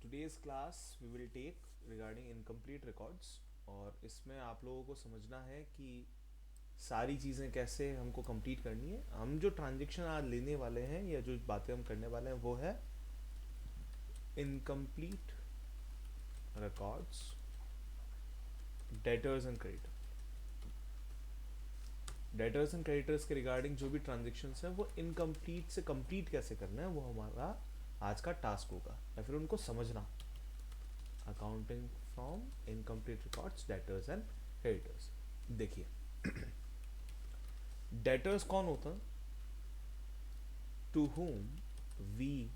today's class we will take regarding incomplete records और इसमें आप लोगों को समझना है कि सारी चीज़ें कैसे हमको कंप्लीट करनी है। हम जो ट्रांजेक्शन आज लेने वाले हैं या जो बातें हम करने वाले हैं वो है incomplete records, debtors and creditor. Debtors and creditors के रिगार्डिंग जो भी ट्रांजेक्शन्स हैं वो इनकम्प्लीट से कंप्लीट कैसे करना है वो हमारा आज का टास्क होगा या फिर उनको समझना। Accounting from incomplete records, debtors and creditors. देखिए, डेटर्स कौन होता है? To whom we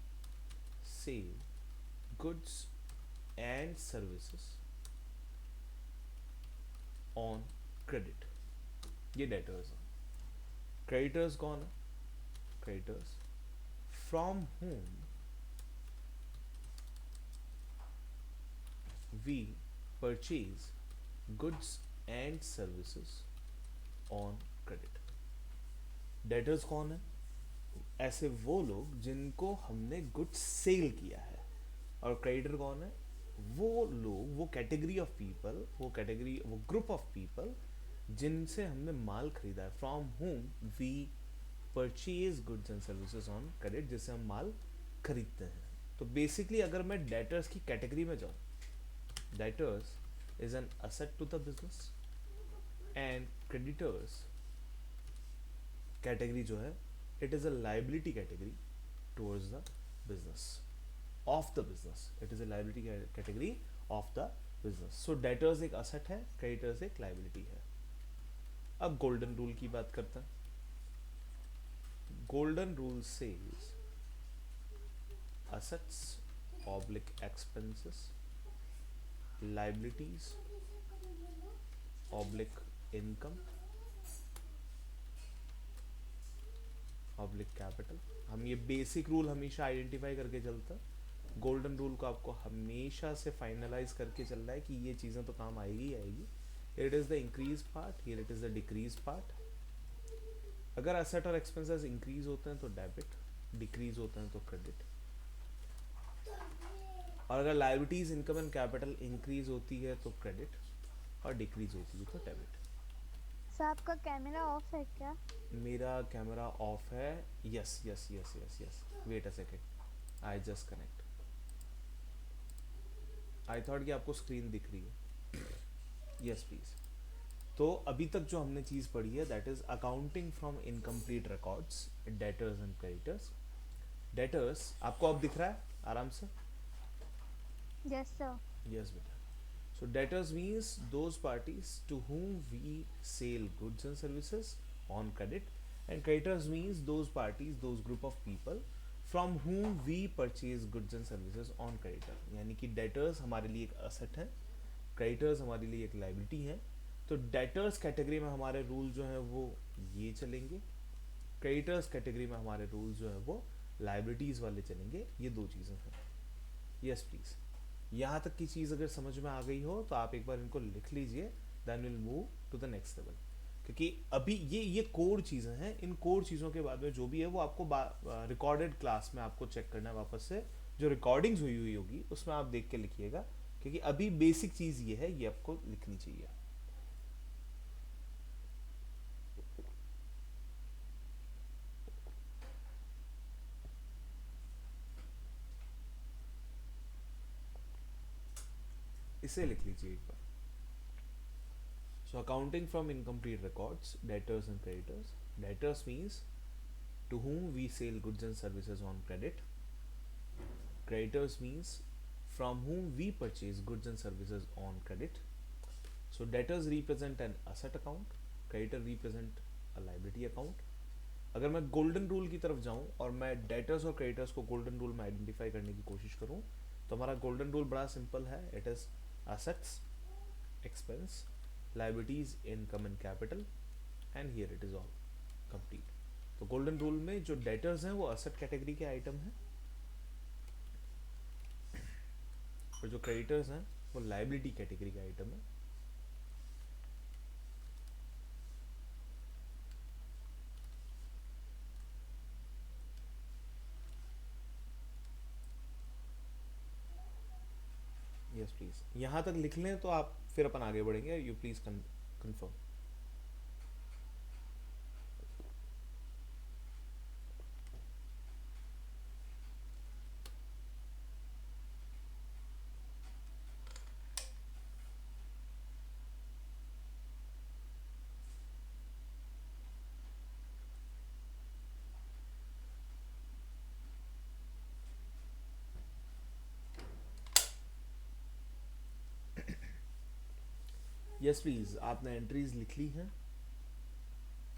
sell goods and services on credit, ये डेटर्स हैं। क्रेडिटर्स कौन है? Creditors from whom we purchase goods and services on credit. Debtors कौन है? ऐसे वो लोग जिनको हमने गुड्स सेल किया है। और क्रेडिटर कौन है? वो लोग, वो कैटेगरी ऑफ पीपल, वो ग्रुप ऑफ पीपल जिनसे हमने माल खरीदा है। From home we purchase goods and services on credit, जिससे हम माल खरीदते हैं। तो बेसिकली अगर मैं डेटर्स की कैटेगरी में जाऊँ, debtors is an asset to the business and creditors category जो है it is a liability category towards the business of the business. It is a liability category of the business. So debtors एक asset है, creditors एक liability है। अब golden rule की बात करते हैं। Golden rule says assets oblique expenses, liabilities oblique income oblique capital। हम ये बेसिक रूल हमेशा आइडेंटिफाई करके चलते हैं। गोल्डन रूल को आपको हमेशा से फाइनलाइज करके चल रहा है कि ये चीज़ें तो काम आएगी ही आएगी। It is the increase part, here it is the decrease part. अगर असेट और एक्सपेंसेस इंक्रीज होते हैं तो डेबिट, डिक्रीज होते हैं तो क्रेडिट। और अगर liabilities, income and capital increase होती है तो क्रेडिट, और डिक्रीज होती है तो डेबिट। सर आपका कैमरा ऑफ है क्या? मेरा कैमरा ऑफ है। Yes yes yes yes yes, wait a second, I just connect. I thought कि आपको स्क्रीन दिख रही है। Yes please. तो अभी तक जो हमने चीज़ पढ़ी है that is accounting from incomplete records, debtors and creditors. Debtors आपको अब दिख रहा है आराम से? Yes sir. यस बेटा। So debtors means those parties to whom we sell goods and services on credit, and creditors means those parties, those group of people from whom we purchase goods and services on creditor। यानी कि debtors हमारे लिए एक asset है, creditors हमारे लिए एक liability है। तो debtors कैटेगरी में हमारे रूल जो हैं वो ये चलेंगे, creditors कैटेगरी में हमारे रूल जो है वो liabilities वाले चलेंगे। ये दो चीज़ें हैं। Yes please. यहाँ तक की चीज़ अगर समझ में आ गई हो तो आप एक बार इनको लिख लीजिए, then will move to the next level. क्योंकि अभी ये कोर चीज़ें हैं। इन कोर चीज़ों के बाद में जो भी है वो आपको रिकॉर्डेड क्लास में आपको चेक करना है वापस से। जो रिकॉर्डिंग्स हुई हुई होगी उसमें आप देख के लिखिएगा, क्योंकि अभी बेसिक चीज़ ये है, ये आपको लिखनी चाहिए। इसे लिख लीजिए एक बार। So accounting from incomplete records, debtors and creditors. Debtors means to whom we sell goods and services on credit. Creditors means from whom we purchase goods and services on credit. So debtors represent an asset account, creditor represent a liability account। अगर मैं golden rule की तरफ जाऊं और मैं debtors और creditors को golden rule में आइडेंटिफाई करने की कोशिश करूं तो हमारा गोल्डन रूल बड़ा सिंपल है। It is assets, expense, liabilities, income and capital, and here it is all complete. तो गोल्डन रूल में जो डेटर्स हैं वो असेट कैटेगरी के आइटम हैं, और जो क्रेडिटर्स हैं वो लाइबिलिटी कैटेगरी के आइटम है। यस प्लीज, यहाँ तक लिख लें तो आप फिर अपन आगे बढ़ेंगे, you please confirm. Yes please, आपने एंट्रीज लिख ली हैं?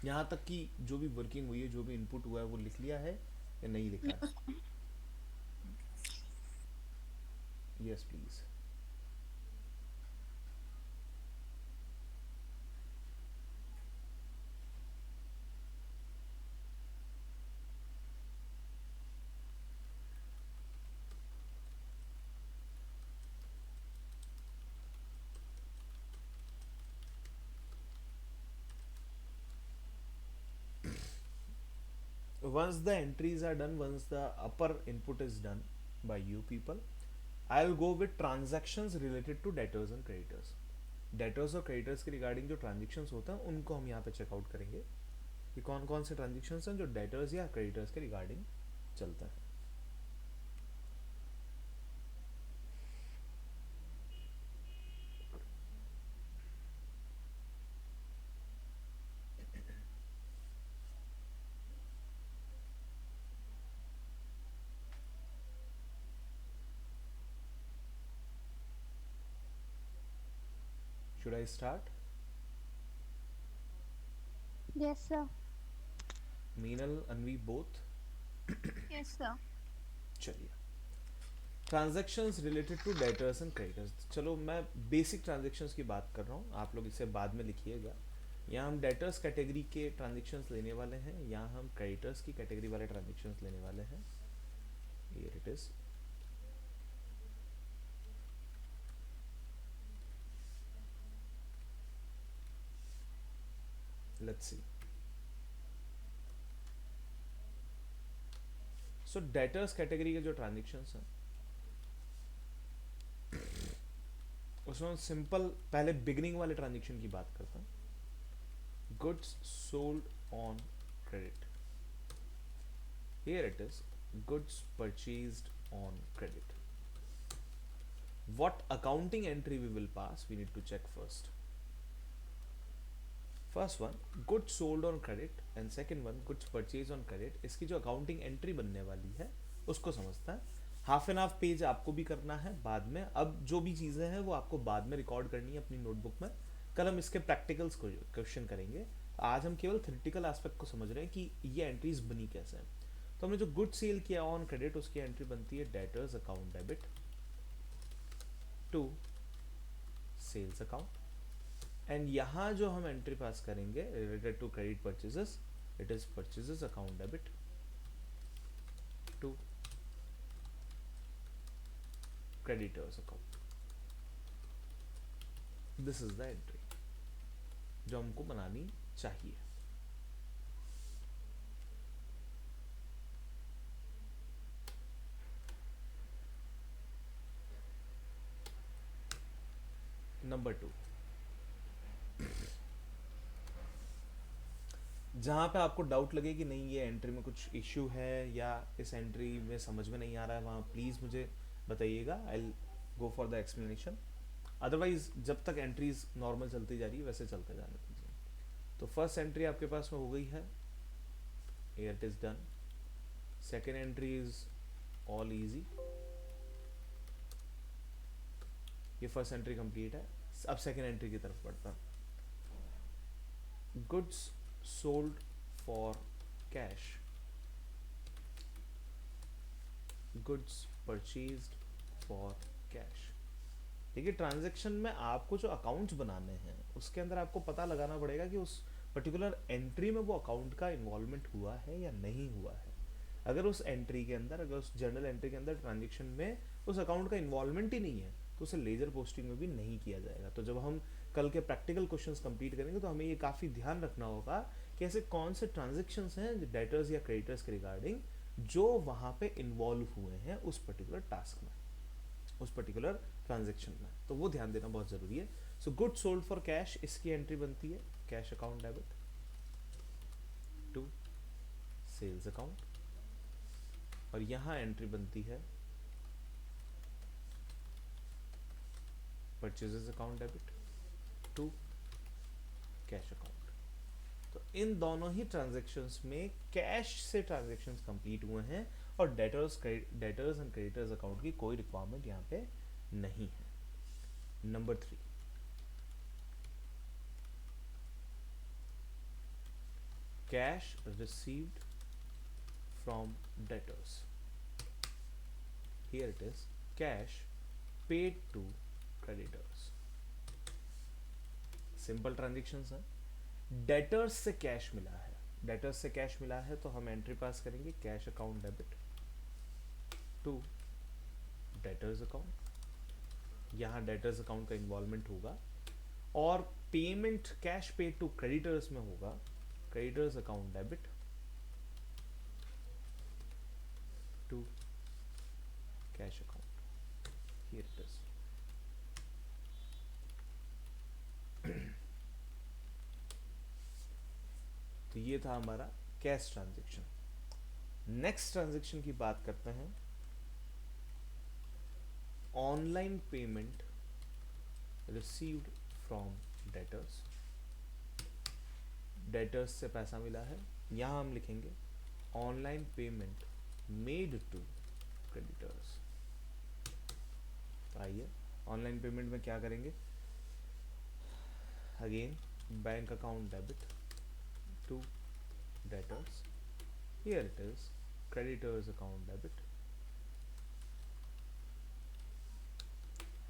यहाँ तक कि जो भी वर्किंग हुई है, जो भी इनपुट हुआ है, वो लिख लिया है या नहीं लिखा है? Yes please. Once the entries are done, once the upper input is done by you people, I'll go with transactions related to debtors and creditors. Debtors और क्रेडिटर्स के रिगार्डिंग जो ट्रांजेक्शन्स होते हैं उनको हम यहाँ पे चेकआउट करेंगे कि कौन कौन से ट्रांजेक्शन्स हैं जो डेटर्स या क्रेडिटर्स के रिगार्डिंग चलता है. Should I start? Yes, sir. Meenal, Anvi, both? Yes, sir. चलिए, transactions related to debtors and creditors. चलो मैं बेसिक ट्रांजेक्शन्स की बात कर रहा हूँ, आप लोग इसे बाद में लिखिएगा. यहाँ हम डेटर्स कैटेगरी के ट्रांजेक्शन्स लेने वाले हैं, यहाँ हम क्रेडिटर्स की कैटेगरी वाले ट्रांजेक्शन्स लेने वाले हैं. Here it is. Let's see. So debtors category के जो ट्रांजेक्शन्स हैं उसमें सिंपल पहले बिगनिंग वाले ट्रांजेक्शन की बात करता हूँ. Goods sold on credit. Here it is, goods purchased on credit. What accounting entry we will pass, we need to check first. First one, goods sold on credit, and second one, goods purchased on credit. इसकी जो accounting entry बनने वाली है उसको समझता है. Half and half page आपको भी करना है बाद में. अब जो भी चीज़ें हैं वो आपको बाद में रिकॉर्ड करनी है अपनी नोटबुक में. कल हम इसके प्रैक्टिकल्स को क्वेश्चन करेंगे. आज हम केवल थ्योरेटिकल एस्पेक्ट को समझ रहे हैं कि ये एंट्रीज बनी कैसे हैं. तो हमने जो गुड सेल किया ऑन क्रेडिट उसकी एंट्री बनती है debtors account debit to sales account. And यहाँ जो हम एंट्री पास करेंगे related to credit purchases, it is purchases account debit to creditors account. This is the entry जो हमको बनानी चाहिए. नंबर 2, जहाँ पे आपको डाउट लगे कि नहीं ये एंट्री में कुछ इश्यू है या इस एंट्री में समझ में नहीं आ रहा है, वहाँ प्लीज़ मुझे बताइएगा. I will go for the explanation. Otherwise जब तक एंट्रीज नॉर्मल चलती जा रही है वैसे चलते जाने दीजिए. तो फर्स्ट एंट्री आपके पास में हो गई है, it is done. Second entry is all easy. ये फर्स्ट एंट्री कंप्लीट है. अब सेकेंड एंट्री की तरफ बढ़ता. Goods sold for cash, goods purchased for cash. देखिए ट्रांजैक्शन में आपको जो अकाउंट्स बनाने हैं उसके अंदर आपको पता लगाना पड़ेगा कि उस पर्टिकुलर एंट्री में वो अकाउंट का इन्वॉल्वमेंट हुआ है या नहीं हुआ है. अगर उस एंट्री के अंदर, अगर उस जर्नल एंट्री के अंदर ट्रांजैक्शन में उस अकाउंट का इन्वॉल्वमेंट ही नहीं है तो उसे लेजर पोस्टिंग में भी नहीं किया जाएगा. तो जब हम कल के प्रैक्टिकल क्वेश्चंस कंप्लीट करेंगे तो हमें ये काफ़ी ध्यान रखना होगा कि ऐसे कौन से ट्रांजेक्शन्स हैं डेटर्स या क्रेडिटर्स के रिगार्डिंग जो वहाँ पे इन्वॉल्व हुए हैं उस पर्टिकुलर टास्क में. उस पर्टिकुलर ट्रांजेक्शन में, तो वो ध्यान देना बहुत ज़रूरी है। So good sold for cash, इसकी एंट्री बनती है cash account debit to sales account, और यहाँ एंट्री बनती है purchases account debit to cash account. तो इन दोनों ही ट्रांजेक्शन्स में कैश से ट्रांजेक्शन्स कंप्लीट हुए हैं और डेटर्स एंड क्रेडिटर्स अकाउंट की कोई रिक्वायरमेंट यहाँ पे नहीं है। Number 3, cash received from debtors. Here it is cash paid to creditors. Simple transactions है, डेटर्स से कैश मिला है, डेटर्स से कैश मिला है तो हम एंट्री पास करेंगे cash account debit to debtors account. यहाँ डेटर्स अकाउंट का इन्वॉल्वमेंट होगा और payment cash paid to creditors में होगा creditors account debit to cash account. Here it is. तो ये था हमारा कैश ट्रांजेक्शन। नेक्स्ट ट्रांजेक्शन की बात करते हैं, online payment received from debtors. Debtors से पैसा मिला है, यहां हम लिखेंगे online payment made to creditors. आइए ऑनलाइन पेमेंट में क्या करेंगे, again bank account debit to debtors. Here it is creditors account debit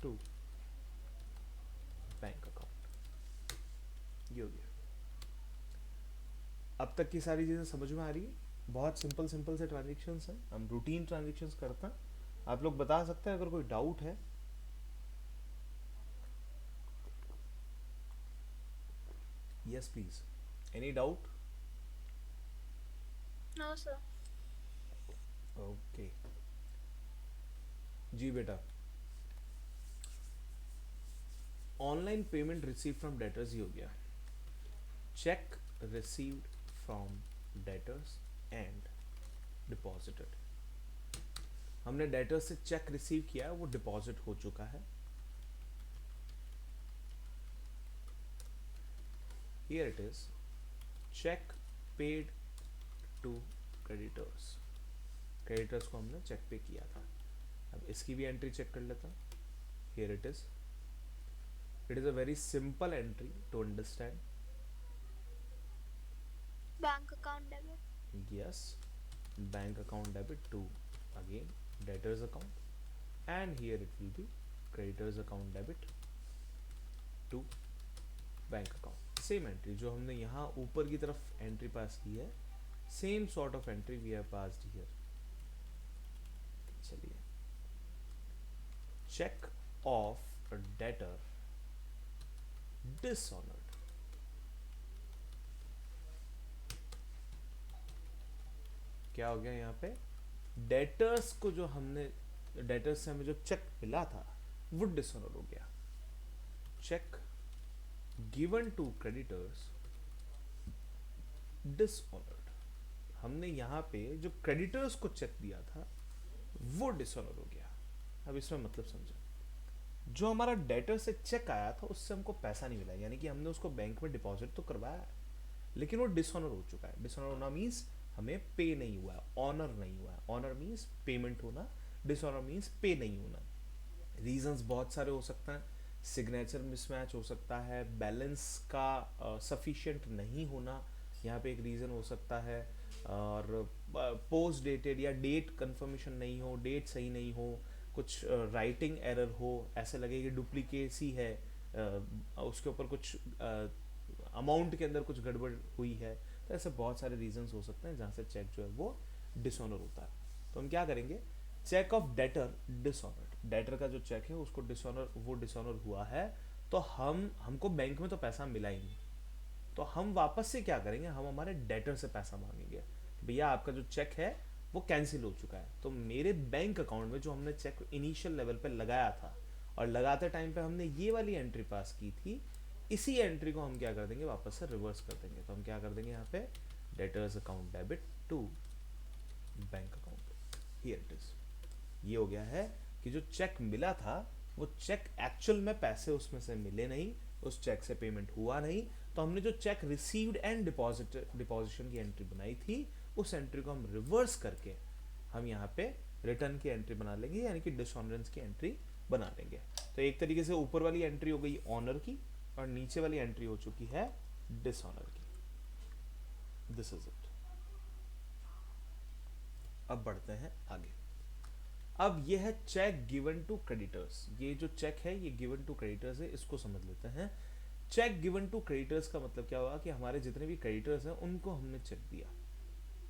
to bank account. ये हो गया। अब तक की सारी चीजें समझ में आ रही है? बहुत सिंपल सिंपल से ट्रांजेक्शन्स हैं, हम रूटीन ट्रांजेक्शन्स करते हैं। आप लोग बता सकते हैं अगर कोई डाउट है। Yes please, any doubt? No sir. Okay जी बेटा, online payment receive from debtors ही हो गया, cheque received from debtors and deposited. हमने डेटर्स से चेक रिसीव किया है, वो डिपॉजिट हो चुका है। Here it is cheque paid to creditors. Creditors को हमने चेक पे किया था। अब इसकी भी एंट्री चेक कर लेता हूँ। Here it is a very simple entry to understand. Bank account debit. Yes, bank account debit to again debtors account, and here it will be creditors account debit to bank account. Same entry जो हमने यहाँ ऊपर की तरफ entry pass की है, same sort of entry we have passed here. चलिए, cheque of debtor dishonoured. क्या हो गया यहाँ पे, डेटर्स को जो हमने, डेटर्स से हमें जो चेक मिला था वो डिसऑनर हो गया। Cheque given to creditors dishonoured. हमने यहाँ पे जो क्रेडिटर्स को चेक दिया था वो डिसऑनर हो गया। अब इसमें मतलब समझो, जो हमारा डेटर से चेक आया था उससे हमको पैसा नहीं मिला, यानी कि हमने उसको बैंक में डिपॉजिट तो करवाया लेकिन वो डिसऑनर हो चुका है। डिसऑनर होना मीन्स हमें पे नहीं हुआ है, ऑनर नहीं हुआ है। ऑनर मीन्स पेमेंट होना, डिसऑनर मीन्स पे नहीं होना। रीजंस बहुत सारे हो सकते हैं, सिग्नेचर मिसमैच हो सकता है, बैलेंस का सफिशिएंट नहीं होना यहाँ पे एक रीज़न हो सकता है, और पोस्ट डेटेड या डेट कंफर्मेशन नहीं हो, डेट सही नहीं हो, कुछ राइटिंग एरर हो, ऐसे लगे कि डुप्लीकेसी है, उसके ऊपर कुछ अमाउंट के अंदर कुछ गड़बड़ हुई है। तो ऐसे बहुत सारे रीजंस हो सकते हैं जहाँ से चेक जो है वो डिसऑनर होता है। तो हम क्या करेंगे, cheque of debtor dishonoured. Debtor का जो चेक है उसको डिसऑनर हुआ है, तो हमको बैंक में तो पैसा मिला ही नहीं, तो हम वापस से क्या करेंगे, हम हमारे डेटर से पैसा मांगेंगे। भैया आपका जो चेक है वो कैंसिल हो चुका है। तो मेरे बैंक अकाउंट में जो हमने चेक इनिशियल लेवल पे लगाया था और लगाते टाइम पे हमने ये वाली एंट्री पास की थी, इसी एंट्री को हम क्या कर देंगे, वापस से रिवर्स कर देंगे। तो हम क्या कर देंगे यहाँ पे, debtors account debit to bank account, here it is. ये हो गया है कि जो चेक मिला था वो चेक एक्चुअल में पैसे उसमें से मिले नहीं, उस चेक से पेमेंट हुआ नहीं, तो हमने जो चेक रिसीव्ड एंड डिपॉजिशन की एंट्री बनाई थी, उस एंट्री को हम रिवर्स करके हम यहाँ पे रिटर्न की एंट्री बना लेंगे, यानी कि डिसऑनरेंस की एंट्री बना लेंगे। तो एक तरीके से ऊपर वाली एंट्री हो गई ऑनर की और नीचे वाली एंट्री हो चुकी है डिसऑनर की। This is it. अब बढ़ते हैं आगे। अब ये है चेक गिवन टू क्रेडिटर्स। ये जो चेक है ये गिवन टू क्रेडिटर्स है, इसको समझ लेते हैं। चेक गिवन टू क्रेडिटर्स का मतलब क्या हुआ कि हमारे जितने भी क्रेडिटर्स हैं उनको हमने चेक दिया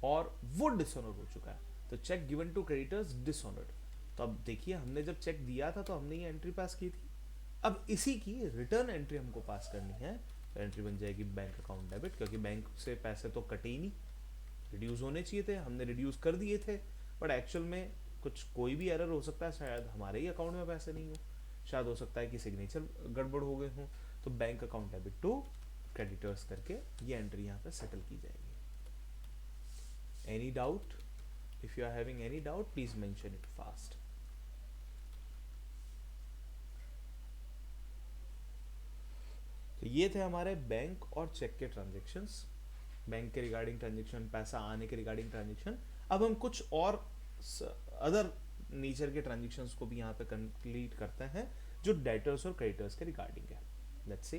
और वो डिसऑनर हो चुका है, तो cheque given to creditors dishonoured. तो अब देखिए, हमने जब चेक दिया था तो हमने ये एंट्री पास की थी, अब इसी की रिटर्न एंट्री हमको पास करनी है। तो एंट्री बन जाएगी बैंक अकाउंट डेबिट, क्योंकि बैंक से पैसे तो कटे ही नहीं, रिड्यूस होने चाहिए थे, हमने रिड्यूस कर दिए थे, बट एक्चुअल में कुछ कोई भी एरर हो सकता है, शायद हमारे ही अकाउंट में पैसे नहीं हो, शायद हो सकता है कि सिग्नेचर गड़बड़ हो गए हों। तो bank account debit to creditors करके ये एंट्री यहाँ पे सेटल की जाएगी। Any doubt? If you are having any doubt please mention it fast. तो ये थे हमारे बैंक और चेक के ट्रांजेक्शन्स, बैंक के रिगार्डिंग ट्रांजेक्शन, पैसा आने के रिगार्डिंग ट्रांजेक्शन। अब हम कुछ और अदर नेचर के ट्रांजेक्शन्स को भी यहाँ पे कंप्लीट करते हैं जो डेटर्स और क्रेडिटर्स के रिगार्डिंग है। Let's see,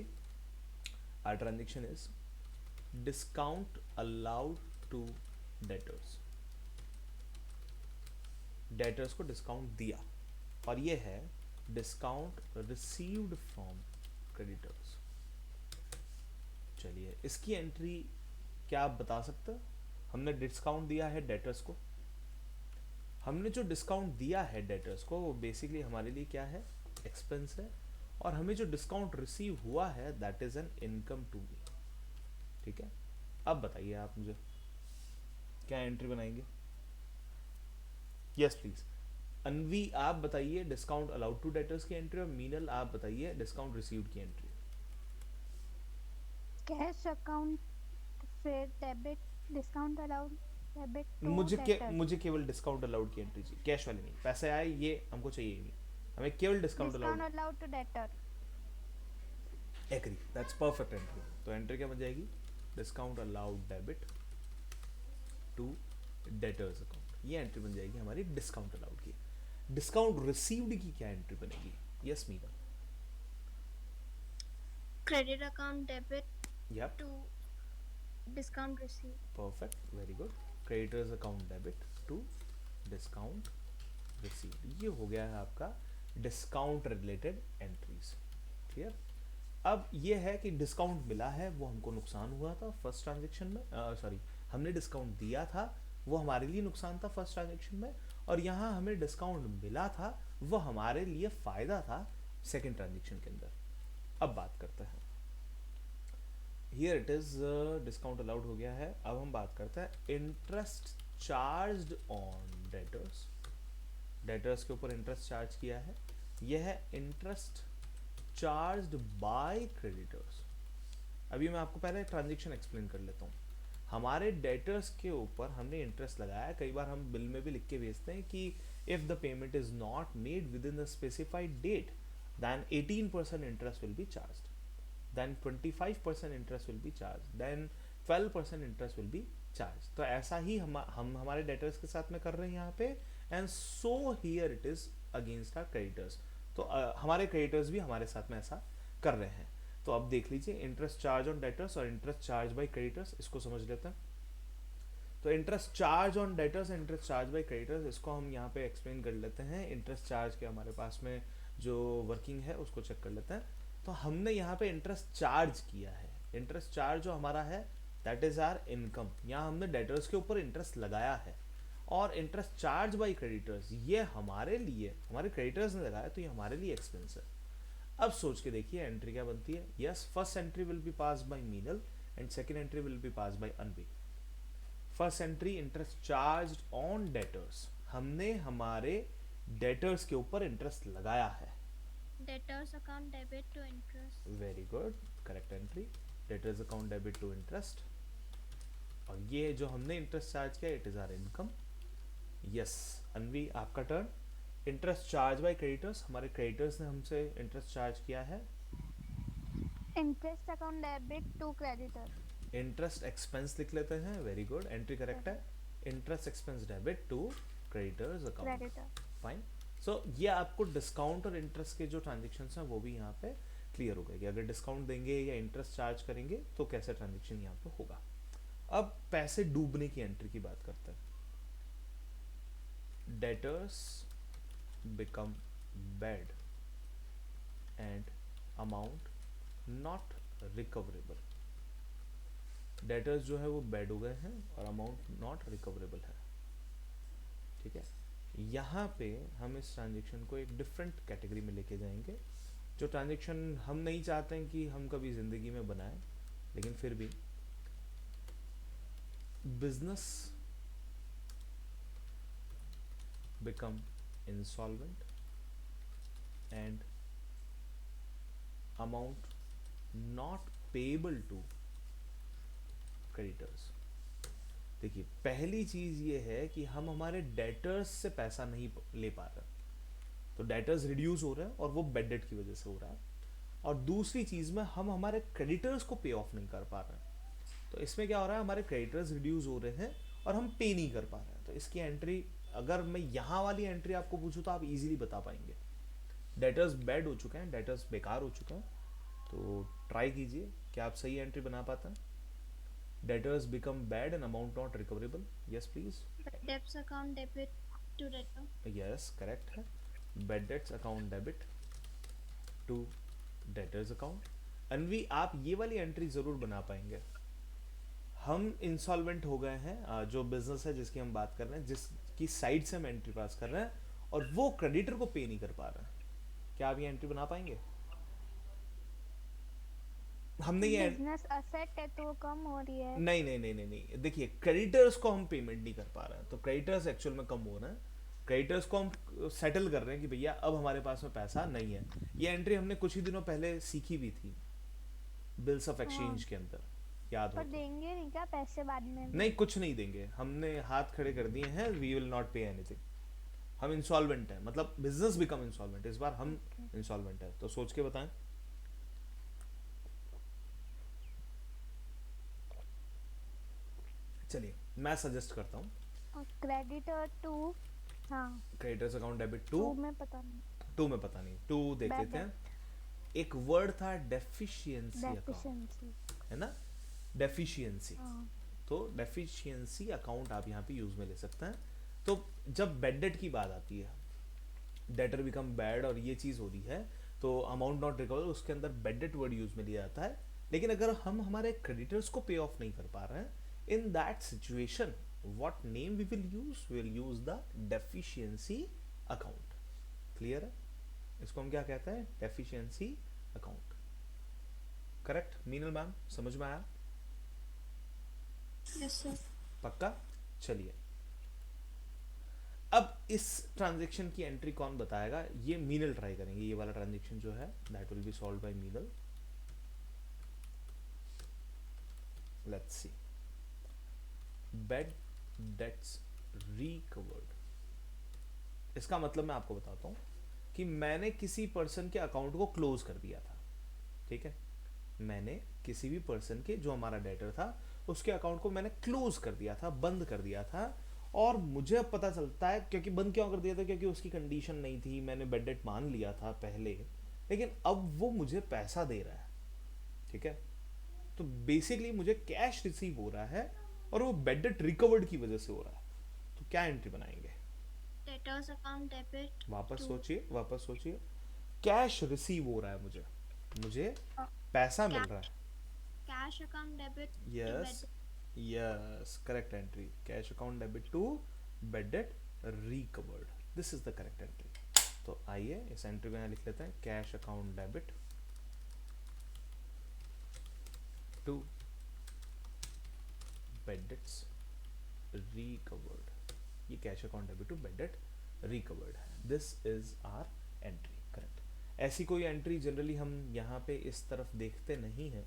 our transaction is discount allowed to debtors. Debtors को डिस्काउंट दिया, और ये है डिस्काउंट रिसीव्ड फ्रॉम क्रेडिटर्स। चलिए, इसकी एंट्री क्या आप बता सकते हो? हमने डिस्काउंट दिया है डेटर्स को, हमने जो डिस्काउंट दिया है डेटर्स को वो बेसिकली हमारे लिए क्या है, एक्सपेंस है, और हमें जो डिस्काउंट रिसीव हुआ है that is an income to me. ठीक है, अब बताइए आप मुझे क्या एंट्री बनाएंगे। यस प्लीज, अनवी आप बताइए डिस्काउंट अलाउड टू डेटर्स की एंट्री, और मीनल आप बताइए डिस्काउंट रिसीव्ड की एंट्री। कैश अकाउंट फिर debit, discount allowed debit to debtor. मुझे केवल डिस्काउंट अलाउड की एंट्री चाहिए, कैश वाली नहीं, पैसे आए ये हमको चाहिए ही नहीं, हमें केवल discount discount allowed. Allowed to debtor. Agree, that's perfect entry. तो एंट्री क्या बन जाएगी, discount allowed debit to debtors account, ये एंट्री बन जाएगी हमारी डिस्काउंट अलाउड की। डिस्काउंट रिसीव्ड की क्या एंट्री बनेगी? Yes Meena. Credit account debit yup, to discount receive. Perfect, very good. Creditors account debit to discount received, ये हो गया है आपका डिस्काउंट रिलेटेड एंट्रीज। क्लियर? अब ये है कि डिस्काउंट मिला है, वो हमको नुकसान हुआ था फर्स्ट ट्रांजेक्शन में, सॉरी हमने डिस्काउंट दिया था वो हमारे लिए नुकसान था फर्स्ट ट्रांजेक्शन में, और यहाँ हमें डिस्काउंट मिला था वो हमारे लिए फायदा था सेकेंड ट्रांजेक्शन के अंदर। अब बात करते हैं, here it is, discount allowed हो गया है। अब हम बात करते हैं interest charged on debtors. Debtors के ऊपर इंटरेस्ट चार्ज किया है, यह है इंटरेस्ट चार्ज्ड बाय क्रेडिटर्स। अभी मैं आपको पहले ट्रांजेक्शन एक्सप्लेन कर लेता हूँ। हमारे डेटर्स के ऊपर हमने इंटरेस्ट लगाया, कई बार हम बिल में भी लिख के भेजते हैं कि if the payment is not made with the specified date then 18% interest will be charged, then 25% interest will be charged, then 12% interest will be charged। तो ऐसा ही हम हमारे डेटर्स के साथ में कर रहे हैं यहाँ पे, and so here it is against our creditors. तो हमारे क्रेडिटर्स भी हमारे साथ में ऐसा कर रहे हैं। तो अब देख लीजिए, इंटरेस्ट चार्ज ऑन डेटर्स और इंटरेस्ट चार्ज बाय क्रेडिटर्स, इसको समझ लेते हैं। तो interest charge on debtors and interest charge by creditors, इसको हम यहाँ पे एक्सप्लेन कर लेते हैं। इंटरेस्ट चार्ज के हमारे पास में जो वर्किंग है उसको चेक कर लेते हैं। तो हमने यहाँ पे इंटरेस्ट चार्ज किया है, इंटरेस्ट चार्ज जो हमारा है दैट इज आर इनकम, यहाँ हमने डेटर्स के ऊपर इंटरेस्ट लगाया है, और इंटरेस्ट चार्ज बाय क्रेडिटर्स ये हमारे लिए, हमारे क्रेडिटर्स ने लगाया, तो ये हमारे लिए एक्सपेंस है। अब सोच के देखिए एंट्री क्या बनती है। Yes, first entry will be pass by Meenal and second entry will be pass by Anvi. First entry interest charged on debtors, हमने हमारे डेटर्स के ऊपर इंटरेस्ट लगाया है. Debtors account debit to interest. Very good, correct entry. Debtors account debit to interest, और ये जो हमने इंटरेस्ट चार्ज किया it is our income. Yes Anvi, आपका turn. Interest charge by creditors, हमारे क्रेडिटर्स ने हमसे इंटरेस्ट चार्ज किया है. Interest account debit to creditor. Interest expense लिख लेते हैं. वेरी गुड, एंट्री करेक्ट है. Interest expense debit to creditors account. Creditor. Fine. So ये आपको डिस्काउंट और इंटरेस्ट के जो ट्रांजेक्शन हैं वो भी यहाँ पे क्लियर हो गए कि अगर डिस्काउंट देंगे या इंटरेस्ट चार्ज करेंगे तो कैसे ट्रांजेक्शन यहाँ पे होगा. अब पैसे डूबने की एंट्री की बात करते हैं. Debtors become bed and amount not recoverable. Debtors जो है वो बेड हो गए हैं और अमाउंट नॉट रिकवरेबल है. ठीक है, यहाँ पे हम इस ट्रांजेक्शन को एक डिफरेंट कैटेगरी में लेके जाएंगे, जो ट्रांजेक्शन हम नहीं चाहते हैं कि हम कभी ज़िंदगी में बनाएं, लेकिन फिर भी business become insolvent and amount not payable to creditors. देखिए पहली चीज ये है कि हम हमारे डेटर्स से पैसा नहीं ले पा रहे, तो डेटर्स रिड्यूस हो रहे हैं और वो बेड डेट की वजह से हो रहा है. और दूसरी चीज में हम हमारे क्रेडिटर्स को पे ऑफ नहीं कर पा रहे हैं, तो इसमें क्या हो रहा है, हमारे क्रेडिटर्स रिड्यूस हो रहे हैं और हम पे नहीं कर पा रहे हैं. तो इसकी एंट्री, अगर मैं यहाँ वाली एंट्री आपको पूछूं तो आप इजीली बता पाएंगे. डेटर्स बेड हो चुके हैं, डेटर्स बेकार हो चुके हैं, तो ट्राई कीजिए क्या आप सही एंट्री बना पाते हैं. Debtors become bad and amount not recoverable. Yes please. Debts account debit to debtor. Yes correct है. Bad debts account debit to debtors account. Anvi आप ये वाली एंट्री जरूर बना पाएंगे. हम इंसॉल्वेंट हो गए हैं, जो बिजनेस है जिसकी हम बात कर रहे हैं, जिसकी साइड से हम एंट्री पास कर रहे हैं, और वो क्रेडिटर को पे नहीं कर पा रहे हैं. क्या आप ये एंट्री बना पाएंगे? हमने ये बिजनेस असेट है तो वो कम हो रही है. नहीं नहीं नहीं नहीं नहीं, देखिए क्रेडिटर्स को हम पेमेंट नहीं कर पा रहे हैं, तो क्रेडिटर्स एक्चुअल में कम हो रहे हैं. क्रेडिटर्स को हम सेटल कर रहे हैं कि भैया अब हमारे पास में पैसा नहीं है. ये एंट्री हमने कुछ ही दिनों पहले सीखी भी थी बिल्स ऑफ एक्सचेंज के अंदर, याद हो पर तो. देंगे नहीं क्या पैसे बाद में? नहीं कुछ नहीं देंगे, हमने हाथ खड़े कर दिए हैं. We will not pay anything. हम इंसॉल्वेंट हैं, मतलब बिजनेस बिकम इंसॉल्वेंट. इस बार हम इंसॉल्वेंट है, तो सोच के बताएं. चलिए मैं सजेस्ट करता हूँ. और क्रेडिटर टू, हाँ creditors account debit to to. में पता नहीं. टू में पता नहीं, टू देख Bad लेते हैं. एक वर्ड था डेफिशिएंसी अकाउंट, डेफिशिएंसी. है ना, डेफिशिएंसी. हाँ. तो डेफिशिएंसी अकाउंट आप यहाँ पे यूज में ले सकते हैं. तो जब बेड डेट की बात आती है, डेटर बिकम बैड और ये चीज हो रही है, तो अमाउंट नॉट रिकवर, उसके अंदर बेड डेट वर्ड यूज में लिया जाता है. लेकिन अगर हम हमारे क्रेडिटर्स को पे ऑफ नहीं कर पा रहे हैं, in that situation what name we will use the deficiency account. Clear है? इसको हम क्या कहते हैं, deficiency account. Correct Meenal ma'am, समझ में आया? Yes sir. पक्का. चलिए अब इस ट्रांजेक्शन की एंट्री कौन बताएगा, ये मीनल ट्राई करेंगे. ये वाला ट्रांजेक्शन जो है that will be solved by Meenal. Let's see. Bad debts recovered. इसका मतलब मैं आपको बताता हूं कि मैंने किसी पर्सन के अकाउंट को क्लोज कर दिया था. ठीक है, मैंने किसी भी पर्सन के, जो हमारा डेटर था, उसके अकाउंट को मैंने क्लोज कर दिया था, बंद कर दिया था. और मुझे अब पता चलता है, क्योंकि बंद क्यों कर दिया था, क्योंकि उसकी कंडीशन नहीं थी, मैंने बेड डेट मान लिया था पहले, लेकिन अब वो मुझे पैसा दे रहा है. ठीक है, तो बेसिकली मुझे कैश रिसीव हो रहा है और वो बेड डेट रिकवर्ड की वजह से हो रहा है. तो क्या एंट्री बनाएंगे? Debtors account debit. वापस सोचिए. कैश रिसीव हो रहा है, मुझे पैसा मिल रहा है. Cash account debit. Yes correct entry. Cash account debit to bad debt recovered. This is the correct entry. तो आइए इस एंट्री को यहाँ लिख लेते हैं. Cash account debit to bad debts recovered, ये cash account debit to bad debt recovered है, this is our entry, correct. ऐसी कोई एंट्री जनरली हम यहाँ पे इस तरफ देखते नहीं हैं,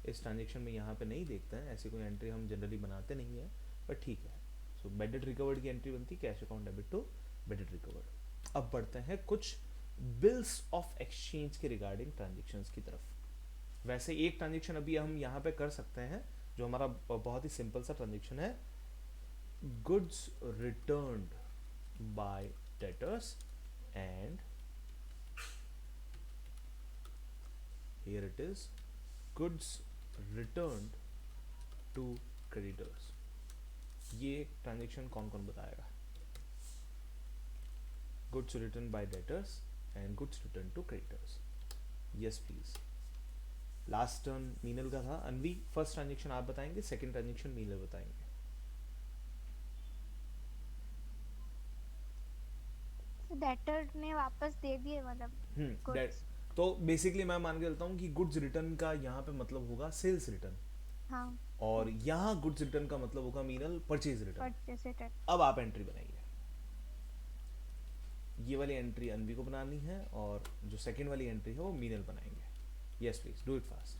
इस ट्रांजेक्शन में यहाँ पे नहीं देखते हैं, ऐसी कोई एंट्री हम जनरली बनाते नहीं हैं, पर ठीक है। सो बैड डेट रिकवर्ड की एंट्री बनती है cash account debit to bad debt recovered. अब बढ़ते हैं कुछ बिल्स ऑफ एक्सचेंज के रिगार्डिंग ट्रांजेक्शन्स की तरफ। वैसे एक ट्रांजेक्शन अभी हम यहाँ पे कर सकते हैं जो हमारा बहुत ही सिंपल सा ट्रांजेक्शन है, goods returned bye debtors and here it is goods returned to creditors। ये ट्रांजेक्शन कौन कौन बताएगा? goods returned by debtors and goods returned to creditors। yes please। Last turn Meenal का था। अनवी फर्स्ट ट्रांजेक्शन आप बताएंगे, सेकंड ट्रांजेक्शन मीनल बताएंगे। डेटर ने वापस दे दिए मतलब goods। तो बेसिकली मैं मान के चलता हूँ कि गुड्स रिटर्न का यहाँ पे मतलब होगा सेल्स रिटर्न, हाँ, और यहाँ गुड्स रिटर्न का मतलब होगा Meenal purchase return. Purchase return. अब आप एंट्री बनाइए, ये वाली एंट्री अनवी को बनानी है और जो सेकंड वाली एंट्री है वो मीनल बनाएंगे। Yes please do it fast.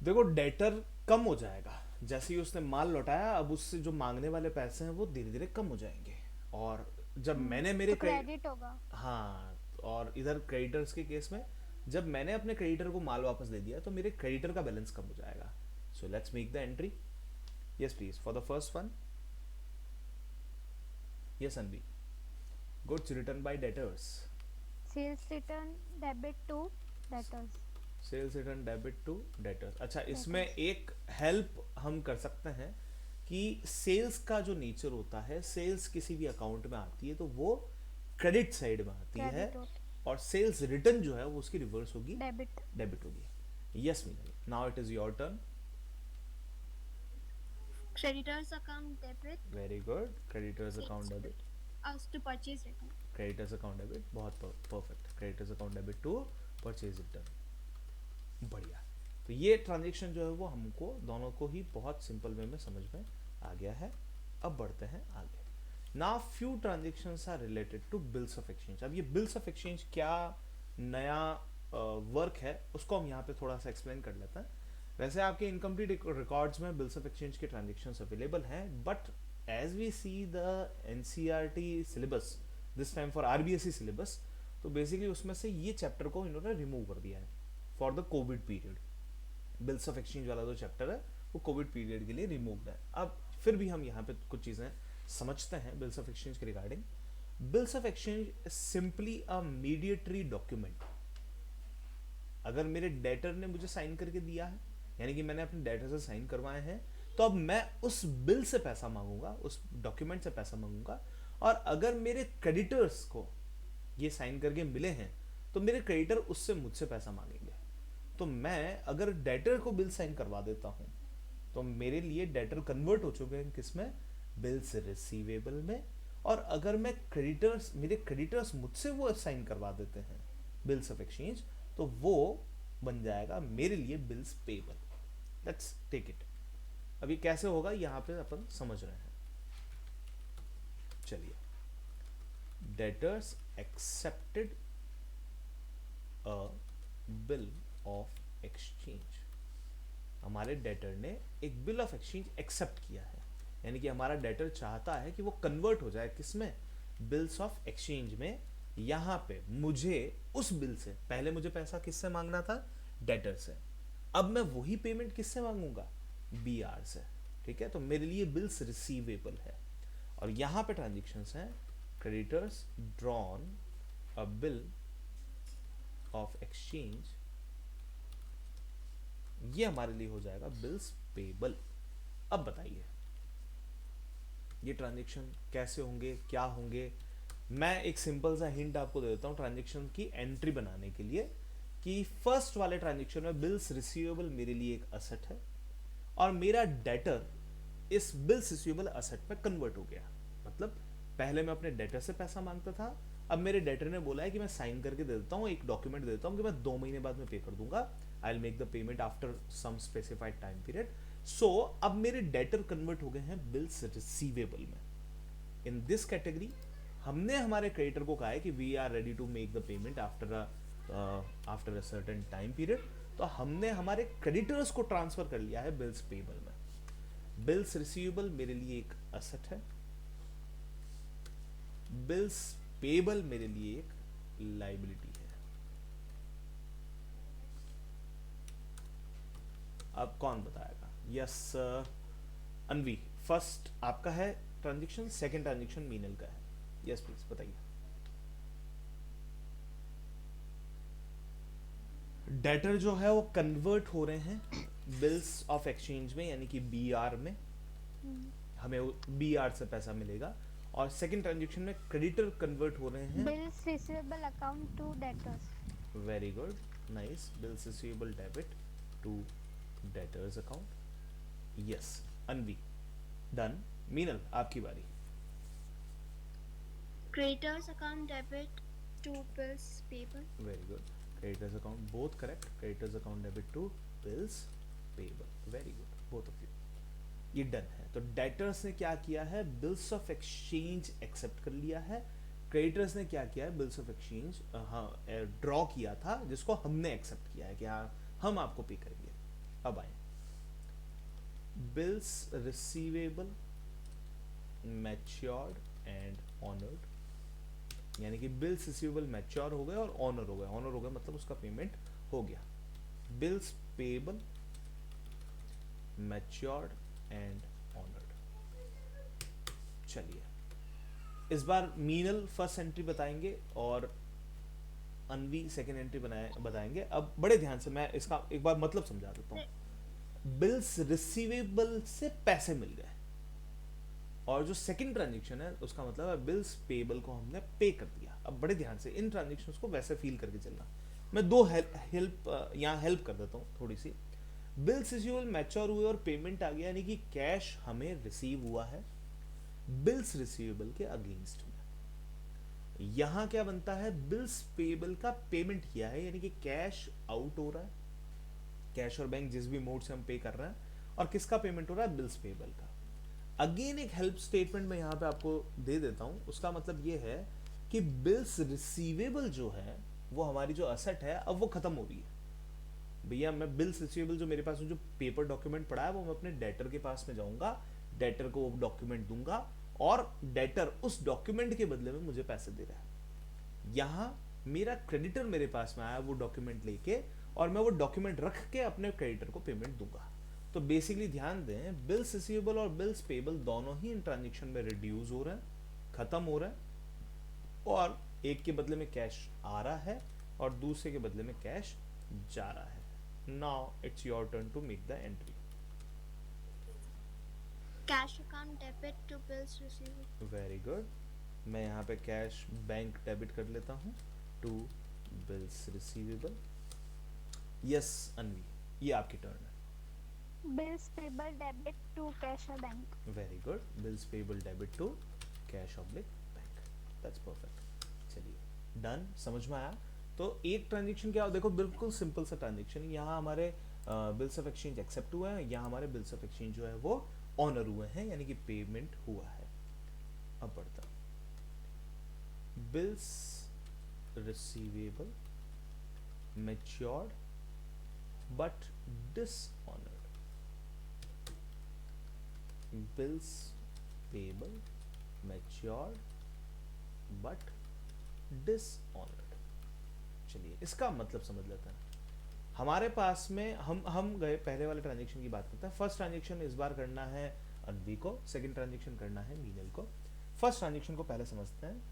देखो डेटर कम हो जाएगा जैसे ही उसने माल लौटाया, अब उससे जो मांगने वाले पैसे हैं वो धीरे धीरे कम हो जाएंगे, और जब मैंने मेरे तो क्रेडिट होगा। हाँ, और इधर क्रेडिटर्स के केस में जब मैंने अपने क्रेडिटर को माल वापस दे दिया तो मेरे क्रेडिटर का बैलेंस कम हो जाएगा। So let's make the entry. Yes please for the first one. Yes Anvi. Goods return by debtors, sales return debit to debtors. Sales return debit to debtors. अच्छा, इसमें एक हेल्प हम कर सकते हैं कि सेल्स का जो नेचर होता है, सेल्स किसी भी अकाउंट में आती है तो वो क्रेडिट साइड में आती है, और सेल्स रिटर्न जो है वो उसकी रिवर्स होगी, डेबिट होगी। Yes Meenal, now it is your turn. Creditors account debit very good, creditors account debit us to purchase return। Creditors account debit, बहुत perfect, creditors account debit to purchase return, बढ़िया। तो ये ट्रांजेक्शन जो है वो हमको दोनों को ही बहुत सिंपल वे में समझ में आ गया है। अब बढ़ते हैं आगे। Now few transactions are related to bills of exchange. अब ये बिल्स ऑफ एक्सचेंज क्या नया वर्क है उसको हम यहाँ पे थोड़ा सा एक्सप्लेन कर लेते हैं। वैसे आपके इनकम्प्लीट रिकॉर्ड्स में बिल्स ऑफ एक्सचेंज के ट्रांजेक्शंस अवेलेबल हैं, but as we see the NCERT syllabus this time for RBSE syllabus, तो बेसिकली उसमें से ये चैप्टर को इन्होंने रिमूव कर दिया है for the Covid period. Bills of exchange वाला जो चैप्टर है वो कोविड पीरियड के लिए रिमूव्ड है। अब फिर भी हम यहाँ पे कुछ चीज़ें समझते हैं बिल्स ऑफ एक्सचेंज के regarding. Bills of exchange simply a mediatory document. अगर मेरे डेटर ने मुझे साइन करके दिया है, यानी कि मैंने अपने डेटर से साइन करवाए हैं, तो अब मैं उस बिल से पैसा मांगूंगा, उस डॉक्यूमेंट से पैसा मांगूंगा। और अगर मेरे क्रेडिटर्स को ये साइन करके मिले हैं तो मेरे क्रेडिटर उससे मुझसे पैसा मांगेंगे। तो मैं अगर डेटर को बिल साइन करवा देता हूं तो मेरे लिए डेटर कन्वर्ट हो चुके हैं किसमें, बिल्स रिसीवेबल में। और अगर मैं क्रेडिटर्स, मेरे क्रेडिटर्स मुझसे वो साइन करवा देते हैं बिल्स ऑफ एक्सचेंज, तो वो बन जाएगा मेरे लिए bills payable. Let's take it. अभी कैसे होगा यहाँ पे अपन समझ रहे हैं। चलिए, debtors accepted a bill of exchange. हमारे डेटर ने एक बिल ऑफ एक्सचेंज एक्सेप्ट किया है, यानी कि हमारा डेटर चाहता है कि वो कन्वर्ट हो जाए किसमें, बिल्स ऑफ एक्सचेंज में। यहाँ पे मुझे उस बिल से, पहले मुझे पैसा किससे मांगना था, डेटर से, अब मैं वही पेमेंट किससे मांगूंगा, बीआर से। ठीक है, तो मेरे लिए बिल्स रिसीवेबल है। और यहाँ पे ट्रांजेक्शंस हैं, creditors drawn a bill of exchange, ये हमारे लिए हो जाएगा बिल्स पेबल। अब बताइए ये ट्रांजेक्शन कैसे होंगे, क्या होंगे। मैं एक सिंपल सा हिंट आपको दे देता हूँ ट्रांजेक्शन की एंट्री बनाने के लिए, कि फर्स्ट वाले ट्रांजेक्शन में बिल्स रिसीवेबल मेरे लिए एक असेट है, और मेरा डेटर इस बिल्स रिसीवेबल असेट में कन्वर्ट हो गया। मतलब पहले मैं अपने डेटर से पैसा मांगता था, अब मेरे डेटर ने बोला है कि मैं साइन करके दे देता हूँ, एक डॉक्यूमेंट देता हूँ कि मैं 2 महीने बाद में पे कर दूंगा, I will make the payment after some specified time period. So अब मेरे डेटर कन्वर्ट हो गए हैं बिल्स रिसीवेबल में. इन दिस कैटेगरी हमने हमारे क्रेडिटर को कहा है कि we are ready to make the payment after a certain time period. तो हमने हमारे क्रेडिटर्स को ट्रांसफर कर लिया है बिल्स पेबल में. बिल्स रिसीवेबल मेरे लिए एक असेट है, बिल्स पेबल मेरे लिए एक लाइबिलिटी है. अब कौन बताएगा? यस अनवी, फर्स्ट आपका है ट्रांजेक्शन, सेकंड ट्रांजेक्शन मीनल का है. यस प्लीज बताइए. डेटर जो है वो कन्वर्ट हो रहे हैं बिल्स ऑफ एक्सचेंज में, यानी कि बीआर में. हमें बीआर से पैसा मिलेगा. और सेकंड ट्रांजेक्शन में क्रेडिटर कन्वर्ट हो रहे हैं bills receivable account to debtors. Very good, nice. Bills receivable debit to debtors account. Yes Anvi, done. Meenal आपकी बारी. Creditors account debit to bills payable. Very good. Creditors account, both correct. Creditors account debit to bills payable. Very good both of you. ये done है. तो debtors ने क्या किया है? Bills of exchange accept कर लिया है. क्रेडिटर्स ने क्या किया है? बिल्स ऑफ एक्सचेंज ड्रॉ किया था, जिसको हमने एक्सेप्ट किया है कि हाँ हम आपको पे करेंगे. अब आए bills receivable matured and honoured. यानी कि बिल्स रिसीवेबल मैच्योर हो गए और ऑनर हो गए. ऑनर हो गए मतलब उसका पेमेंट हो गया. Bills payable matured and honoured. चलिए इस बार मीनल फर्स्ट एंट्री बताएंगे और अनवी सेकंड एंट्री बताएंगे. अब बड़े ध्यान से मैं इसका एक बार मतलब समझा देता हूँ. बिल्स रिसीवेबल से पैसे मिल गए और जो सेकंड ट्रांजेक्शन है उसका मतलब है बिल्स पेबल को हमने पे कर दिया. अब बड़े ध्यान से इन ट्रांजेक्शंस को वैसे फील करके चलना. मैं दो यहाँ हेल्प कर देता हूँ थोड़ी सी. बिल्स रिसीवेबल मैच्योर हुए और पेमेंट आ गया, यानी कि कैश हमें रिसीव हुआ है बिल्स रिसीवेबल के अगेंस्ट में. यहां क्या बनता है? बिल्स पेबल का पेमेंट किया है, यानी कि कैश आउट हो रहा है. कैश और बैंक जिस भी मोड से हम पे कर रहे हैं, और किसका पेमेंट हो रहा है? बिल्स पेबल का. अगेन एक हेल्प स्टेटमेंट मैं यहां पे आपको दे देता हूं. उसका मतलब ये है कि बिल्स रिसीवेबल जो है वो हमारी जो असेट है अब वो खत्म हो रही है. भैया मैं बिल्स रिसीवेबल जो मेरे पास जो पेपर डॉक्यूमेंट पड़ा है वो मैं अपने डेटर के पास में जाऊंगा, डेटर को वो डॉक्यूमेंट दूंगा और डेटर उस डॉक्यूमेंट के बदले में मुझे पैसे दे रहा है. यहां मेरा क्रेडिटर मेरे पास में आया वो डॉक्यूमेंट लेके, और मैं वो डॉक्यूमेंट रख के अपने क्रेडिटर को पेमेंट दूंगा. तो बेसिकली ध्यान दें, बिल्स रिसीवेबल और बिल्स पेबल दोनों ही इन ट्रांजेक्शन में रिड्यूस हो रहे हैं, खत्म हो रहे हैं, और एक के बदले में कैश आ रहा है और दूसरे के बदले में कैश जा रहा है. Now it's your turn to make the entry. Cash account debit to bills receivable. Very good. मैं यहाँ पे कैश बैंक डेबिट कर लेता हूँ to bills receivable. Yes Anvi, ये आपकी टर्न है. Bills payable debit to cash और bank. Very good. Bills payable debit to cash oblique bank. That's perfect. चलिए डन. समझ में आया? तो एक ट्रांजेक्शन क्या हो, देखो बिल्कुल सिंपल सा ट्रांजेक्शन. यहाँ हमारे बिल्स ऑफ एक्सचेंज एक्सेप्ट हुआ है, यहाँ हमारे बिल्स ऑफ एक्सचेंज जो है वो ऑनर हुए हैं, यानी कि पेमेंट हुआ है. अब बढ़ता bills receivable matured but dishonoured. Bills payable matured but dishonoured. चलिए इसका मतलब समझ लेते हैं. हमारे पास में हम गए पहले वाले ट्रांजेक्शन की बात करते हैं. फर्स्ट ट्रांजेक्शन इस बार करना है अनवी को, सेकंड ट्रांजेक्शन करना है मीनल को. फर्स्ट ट्रांजेक्शन को पहले समझते हैं.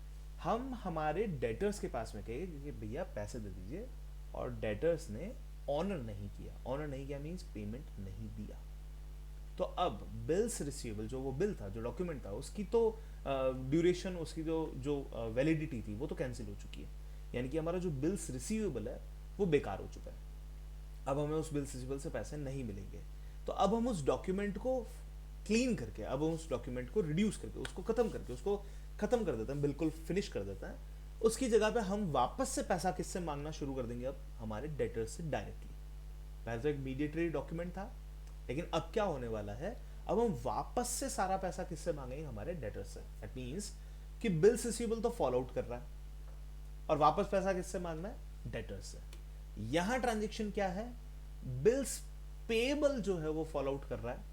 हम हमारे डेटर्स के पास में कहे कि भैया पैसे दे दीजिए, और डेटर्स ने ऑनर नहीं किया. ऑनर नहीं किया मीन्स पेमेंट नहीं दिया. तो अब बिल्स रिसीवेबल जो वो बिल था, जो डॉक्यूमेंट था, उसकी तो ड्यूरेशन, उसकी जो वैलिडिटी थी वो तो कैंसिल हो चुकी है. यानी कि हमारा जो बिल्स रिसीवेबल है वो बेकार हो चुका है. अब हमें उस बिल्स रिसीवेबल से पैसे नहीं मिलेंगे. तो अब हम उस डॉक्यूमेंट को क्लीन करके, अब हम उस डॉक्यूमेंट को रिड्यूस करके, उसको खत्म कर देते हैं, बिल्कुल फिनिश कर देते हैं. उसकी जगह पे हम वापस से पैसा किससे मांगना शुरू कर देंगे? अब हमारे डेटर्स से डायरेक्टली. पहले तो एक मीडिएटरी डॉक्यूमेंट था, लेकिन अब क्या होने वाला है, अब हम वापस से सारा पैसा किससे मांगेंगे, हमारे डेटर से। दैट मीन्स कि बिल्स रिसीवेबल तो फॉलो आउट कर रहा है और वापस पैसा किससे मांगना है, डेटर से। यहां ट्रांजेक्शन क्या है, बिल्स पेबल जो है वो फॉलो आउट कर रहा है,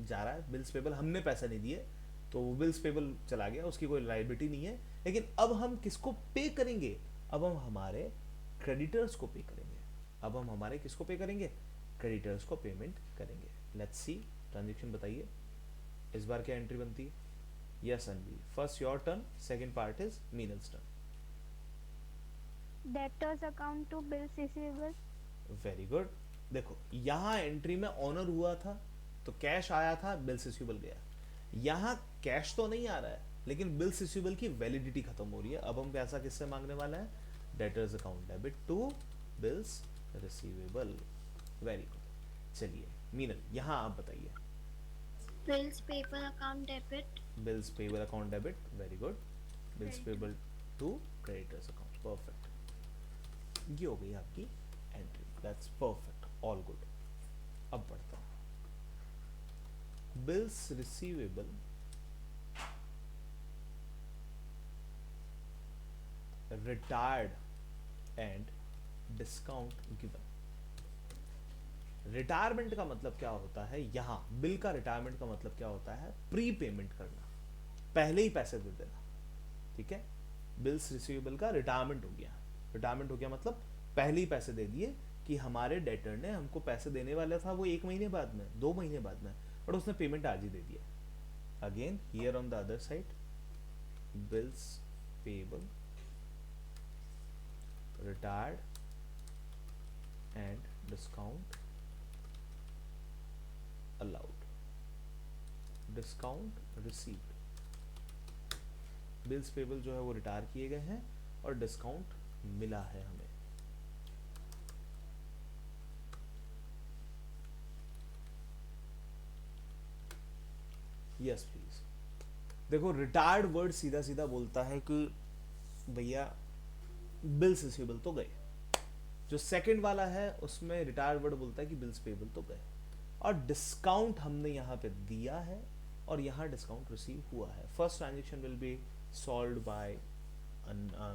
जा रहा है। बिल्स पेबल हमने पैसा नहीं दिए तो वो बिल्स पेबल चला गया, उसकी कोई लायबिलिटी नहीं है। लेकिन अब हम किसको पे करेंगे, अब हम हमारे क्रेडिटर्स को पे करेंगे। अब हम हमारे किसको पे करेंगे, क्रेडिटर्स को पेमेंट करेंगे। लेट्स सी ट्रांजेक्शन बताइए इस बार क्या एंट्री बनती है। Yes Anvi, first your turn, second part is Meenal's turn. Debtors account to bills receivable. Very good. देखो यहां एंट्री में ऑनर हुआ था तो कैश आया था, बिल्स रिसीवेबल गया। यहां कैश तो नहीं आ रहा है लेकिन बिल्स रिसीवेबल की वैलिडिटी खत्म हो रही है। अब हम पैसा किससे मांगने वाला है, debtors account debit to bills receivable. Very good. चलिए मीनल यहां आप बताइए। Bills payable account debit. Bills payable account debit, very good. Bills Credit. Payable to creditors account, perfect. ये हो गई आपकी entry, that's perfect, all good. अब बढ़ता हूं, bills receivable retired and discount given. Retirement का मतलब क्या होता है, यहां बिल का रिटायरमेंट का मतलब क्या होता है, प्री पेमेंट करना, पहले ही पैसे दे देना। ठीक है, बिल्स रिसीवेबल का रिटायरमेंट हो गया। रिटायरमेंट हो गया मतलब पहले ही पैसे दे दिए, कि हमारे डेटर ने हमको पैसे देने वाला था वो 1 महीने बाद में, 2 महीने बाद में, बट उसने पेमेंट आज ही दे दिया। Again here on the other side, bills payable retired and discount allowed, discount received। Bills payable जो है वो रिटायर किए गए हैं और डिस्काउंट मिला है हमें। Yes please. देखो रिटायर्ड वर्ड सीधा सीधा बोलता है कि भैया बिल्स रिसीवेबल तो गए, जो सेकंड वाला है उसमें रिटायर्ड वर्ड बोलता है कि बिल्स पेबल तो गए, और डिस्काउंट हमने यहाँ पे दिया है और यहाँ डिस्काउंट रिसीव हुआ है। First transaction will be solved by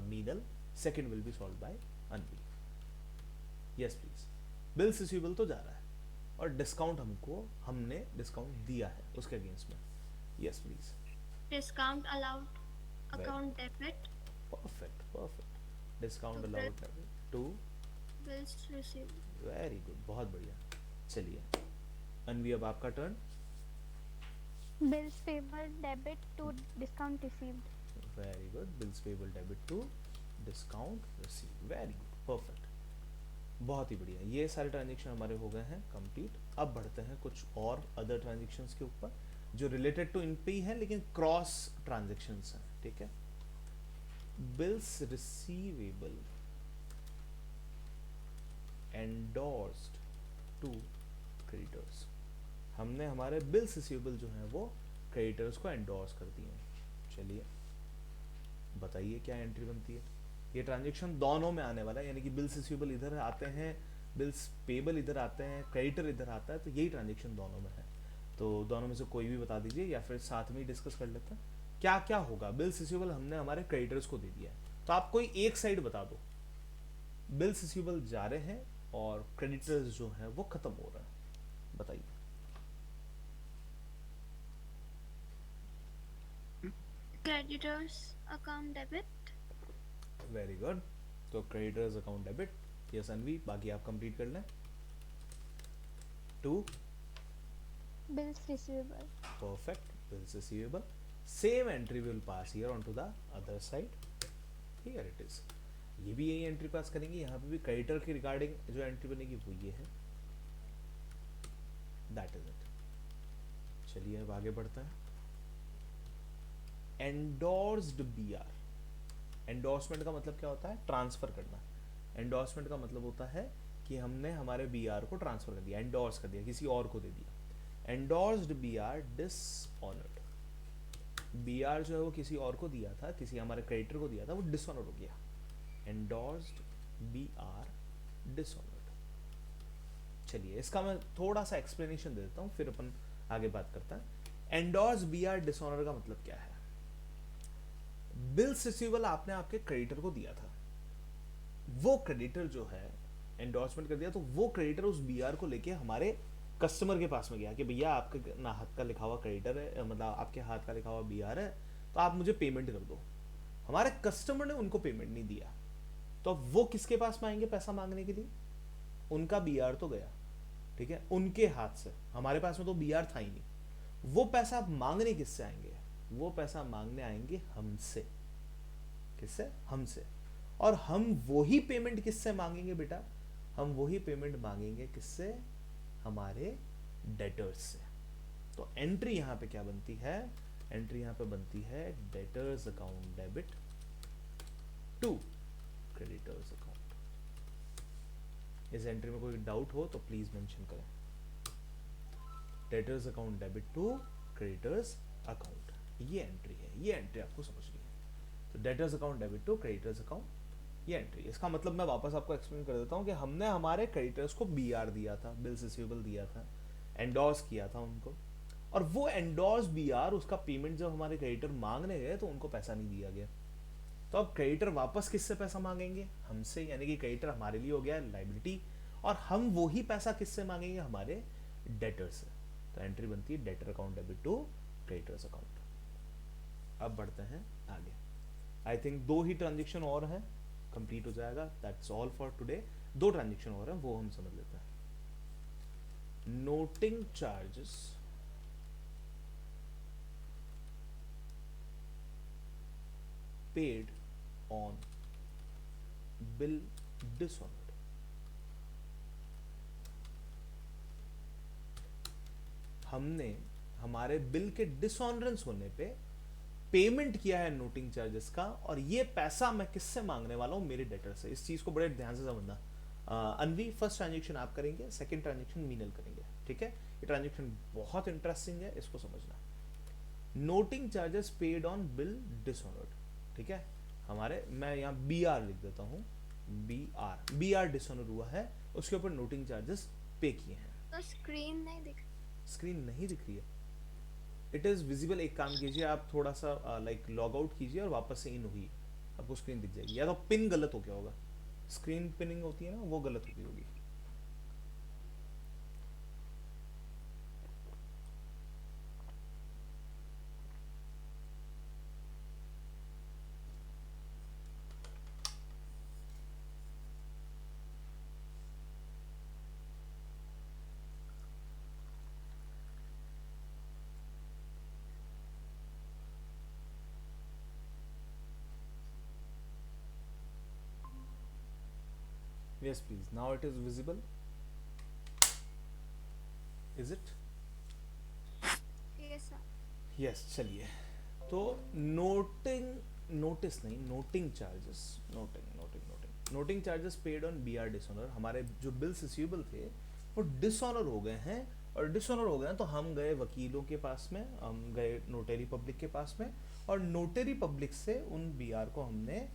Meenal, second will be solved by Anvi. Yes please. Bills receivable तो जा रहा है और डिस्काउंट हमने डिस्काउंट दिया है उसके अगेंस्ट में। Yes please. Discount allowed account debit. Perfect perfect. Discount To allowed to, Bills received. Very good, बहुत बढ़िया। चलिए अनवी अब आपका turn. Bills payable debit to discount received. Very good, bills payable debit to discount receive, very good, perfect, बहुत ही बढ़िया। ये सारे ट्रांजेक्शन हमारे हो गए हैं कंप्लीट। अब बढ़ते हैं कुछ और अदर ट्रांजेक्शन्स के ऊपर जो रिलेटेड टू इन पे ही है लेकिन क्रॉस ट्रांजेक्शन्स हैं। ठीक है, bills receivable endorsed to creditors. हमने हमारे बिल्स रिसीवेबल जो हैं वो क्रेडिटर्स को एंडोर्स कर दिए हैं। चलिए बताइए क्या एंट्री बनती है। ये ट्रांजेक्शन दोनों में आने वाला है, यानी कि बिल्स रिसीवेबल इधर आते हैं, बिल्स पेबल इधर आते हैं, क्रेडिटर इधर आता है, तो यही ट्रांजेक्शन दोनों में है। तो दोनों में से कोई भी बता दीजिए या फिर साथ में ही डिस्कस कर लेते हैं क्या क्या होगा। बिल्स रिसीवेबल हमने हमारे क्रेडिटर्स को दे दिया है, तो आप कोई एक साइड बता दो। बिल्स रिसीवेबल जा रहे हैं और क्रेडिटर्स जो हैं वो खत्म हो रहा है, बताइए। Creditors account debit. Very good, तो creditors account debit. Yes Anvi, बाकी आप कंप्लीट कर लें। To bills receivable. perfect, bills receivable, same entry will pass here onto the other side, here it is। ये भी यही एंट्री पास करेंगे, यहाँ पे भी क्रेडिटर के रिगार्डिंग जो एंट्री बनेगी वो ये है, दैट इज इट। चलिए अब आगे बढ़ते हैं। एंडोर्स्ड बीआर, एंडोर्समेंट का मतलब क्या होता है, ट्रांसफर करना। एंडोर्समेंट का मतलब होता है कि हमने हमारे बीआर को ट्रांसफर कर दिया, एंडोर्स कर दिया, किसी और को दे दिया। एंडोर्स्ड बीआर डिसऑनर्ड, बीआर जो है वो किसी और को दिया था, किसी हमारे क्रेडिटर को दिया था, वो डिसऑनर्ड हो गया। Endorsed BR dishonoured. चलिए इसका मैं थोड़ा सा एक्सप्लेनेशन दे देता हूँ, फिर अपन आगे बात करते हैं। एंडोर्स बीआर डिसऑनर का मतलब क्या है? बिल्स रिसीवेबल आपने आपके क्रेडिटर को दिया था, वो क्रेडिटर जो है एंडोर्समेंट कर दिया, तो वो क्रेडिटर उस बीआर को लेके हमारे कस्टमर के पास में गया कि भैया आपके ना हाथ का लिखा हुआ क्रेडिटर है, मतलब आपके हाथ का लिखा हुआ बीआर है, तो आप मुझे पेमेंट कर दो। हमारे कस्टमर ने उनको पेमेंट नहीं दिया, तो अब वो किसके पास में आएंगे पैसा मांगने के लिए? उनका बीआर तो गया, ठीक है, उनके हाथ से, हमारे पास में तो बीआर था ही नहीं। वो पैसा मांगने किससे आएंगे? वो पैसा मांगने आएंगे हमसे। किससे? हमसे। और हम वही पेमेंट किससे मांगेंगे बेटा? हम वही पेमेंट मांगेंगे किससे? हमारे डेटर्स से। तो एंट्री यहां पे क्या बनती है? एंट्री यहां पे बनती है debtors account debit to creditors account. इस एंट्री में कोई डाउट हो तो प्लीज मेंशन करें। Debtors account debit to creditors account, ये एंट्री है, ये एंट्री आपको समझनी है। तो debtors account debit to creditors account, ये एंट्री। इसका मतलब मैं वापस आपको एक्सप्लेन कर देता हूँ कि हमने हमारे क्रेडिटर्स को बीआर दिया था, बिल्स रिसीवेबल दिया था, एंडोर्स किया था उनको, और वो एंडोर्स बीआर, उसका पेमेंट जब हमारे क्रेडिटर मांगने गए तो उनको पैसा नहीं दिया गया। तो अब क्रेडिटर वापस किससे पैसा मांगेंगे? हमसे, यानी कि क्रेडिटर हमारे लिए हो गया लाइबिलिटी, और हम वही पैसा किससे मांगेंगे? हमारे डेटर से। तो एंट्री बनती है debtor account debit to creditors account. अब बढ़ते हैं आगे। आई थिंक 2 ही ट्रांजेक्शन और हैं, कंप्लीट हो जाएगा। That's all for today. 2 transaction और हैं, वो हम समझ लेते हैं। Noting charges paid on bill dishonoured. हमने हमारे बिल के डिसऑनरेंस होने पे पेमेंट किया है नोटिंग चार्जेस का, और ये पैसा मैं किससे मांगने वाला हूं? मेरे डेटर से। इस चीज को बड़े ध्यान से समझना। अनवी, फर्स्ट ट्रांजेक्शन आप करेंगे, सेकंड ट्रांजेक्शन मीनल करेंगे, ठीक है? ये ट्रांजेक्शन बहुत इंटरेस्टिंग है, इसको समझना। Noting charges paid on bill dishonoured, ठीक है? हमारे, मैं यहाँ बी आर लिख देता हूँ, बी आर डिसऑनर हुआ है, उसके ऊपर नोटिंग चार्जेस पे किए हैं। तो स्क्रीन नहीं दिख। स्क्रीन नहीं दिख रही है? It is visible. एक काम कीजिए, आप थोड़ा सा लाइक लॉग आउट कीजिए और वापस से इन हुई, आपको स्क्रीन दिख जाएगी। या तो पिन गलत हो गया होगा, स्क्रीन पिनिंग होती है ना, वो गलत हो गई होगी। Yes, please. Now it is visible. Is it? Yes sir. Yes, चलिए। तो noting charges, noting charges paid on BR dishonour. हमारे जो बिल्स रिसीवेबल थे वो डिसऑनर हो गए हैं, और डिसऑनर हो गए हैं तो हम गए वकीलों के पास में, हम गए नोटरी पब्लिक के पास में, और नोटरी पब्लिक से उन बीआर को हमने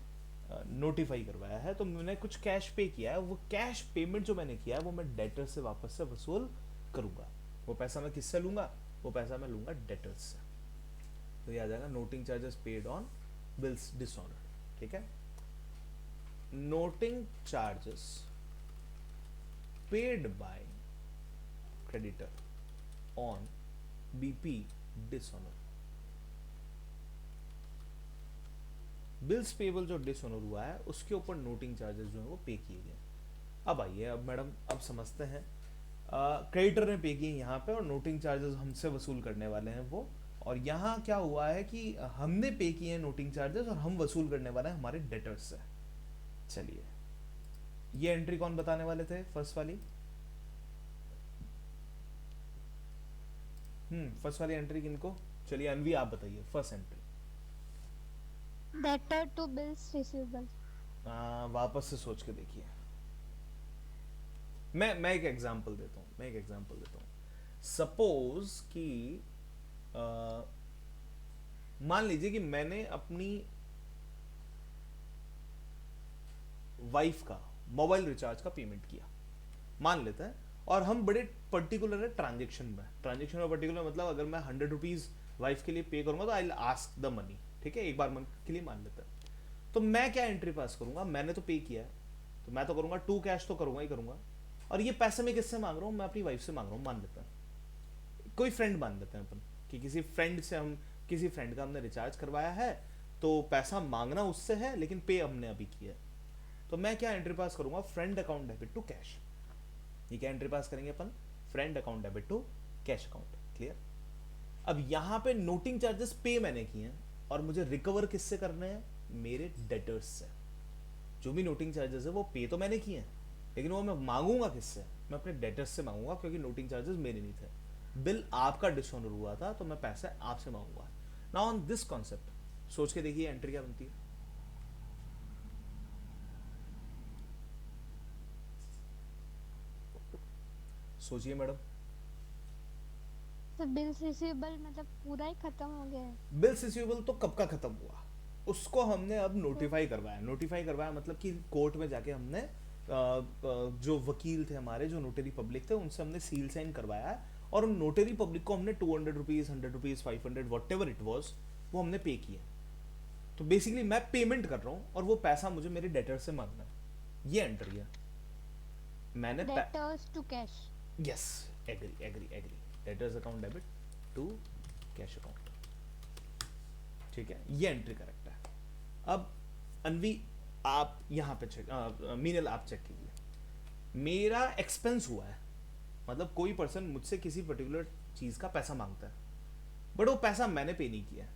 नोटिफाई करवाया है। तो मैंने कुछ कैश पे किया है, वो कैश पेमेंट जो मैंने किया है वो मैं डेटर से वापस से वसूल करूंगा। वो पैसा मैं किससे लूंगा? वो पैसा मैं लूंगा डेटर्स से। तो ये आ जाएगा noting charges paid on bills dishonoured, ठीक है? Noting charges paid by creditor on BP dishonour. Bills payable जो डिसऑनर हुआ है उसके ऊपर नोटिंग चार्जेस जो है वो पे किए गए। अब आइए, अब मैडम अब समझते हैं। क्रेडिटर ने पे किए यहाँ पे, और नोटिंग चार्जेस हमसे वसूल करने वाले हैं वो। और यहाँ क्या हुआ है कि हमने पे किए हैं नोटिंग चार्जेस, और हम वसूल करने वाले हैं हमारे डेटर्स से। चलिए, ये एंट्री कौन बताने वाले थे? फर्स्ट वाली। फर्स्ट वाली एंट्री किनको? चलिए अनवी आप बताइए, first entry. Debtor to bills receivable. वापस से सोच के देखिए। मैं एक एग्जांपल देता हूं, सपोज कि मान लीजिए कि मैंने अपनी वाइफ का मोबाइल रिचार्ज का पेमेंट किया, मान लेते हैं, और हम बड़े पर्टिकुलर है ट्रांजेक्शन में पर्टिकुलर, मतलब अगर मैं 100 रुपीज़ वाइफ के लिए पे करूंगा तो आई आस्क द मनी, ठीक है, एक बार मन के लिए मान लेते हैं। तो मैं क्या एंट्री पास करूंगा, मैंने तो पे किया है, तो मैं तो करूंगा टू कैश, तो करूंगा ही करूंगा। और ये पैसे मैं किससे मांग रहा हूँ, मैं अपनी वाइफ से मांग रहा हूँ, मान लेते हैं, कोई फ्रेंड मान लेते हैं अपन कि किसी फ्रेंड से हम, किसी फ्रेंड का हमने रिचार्ज करवाया है, तो पैसा मांगना उससे है लेकिन पे हमने अभी किया है। तो मैं क्या एंट्री पास करूंगा, friend account debit to cash. ये क्या एंट्री पास करेंगे अपन, friend account debit to cash account. Clear. अब यहां पे नोटिंग चार्जेस पे मैंने किए हैं और मुझे रिकवर किससे करने हैं, मेरे डेटर्स से। जो भी नोटिंग चार्जेस है वो पे तो मैंने किए हैं, लेकिन वो मैं मांगूंगा किससे, मैं अपने डेटर्स से मांगूंगा, क्योंकि नोटिंग चार्जेस मेरे नहीं थे, बिल आपका डिसऑनर हुआ था तो मैं पैसे आपसे मांगूंगा। नाउ ऑन दिस कॉन्सेप्ट सोच के देखिए एंट्री क्या बनती है। सोचिए मैडम। तो बिल्स रिसीवेबल मतलब पूरा ही खत्म हो गया है। बिल्स रिसीवेबल तो कब का खत्म हुआ, उसको हमने अब नोटिफाई करवाया। नोटिफाई करवाया मतलब कि कोर्ट में जाके हमने जो वकील थे हमारे, जो नोटरी पब्लिक थे, उनसे हमने सील साइन करवाया है, और उन नोटरी पब्लिक को हमने 200 rupees, 100 rupees, 500, what ever it was, वो हमने पे किया। तो बेसिकली मैं पेमेंट कर रहा हूँ और वो पैसा मुझे मेरे डेटर से मांगना है, ये एंट्री है। मैंने debtors to cash. Yes, agree agree agree, debtors account debit to cash account, ठीक है, ये एंट्री करेक्ट है। अब अनवी आप यहाँ पे चेक, मीनल आप चेक कीजिए, मेरा एक्सपेंस हुआ है, मतलब कोई पर्सन मुझसे किसी पर्टिकुलर चीज का पैसा मांगता है, बट वो पैसा मैंने पे नहीं किया है,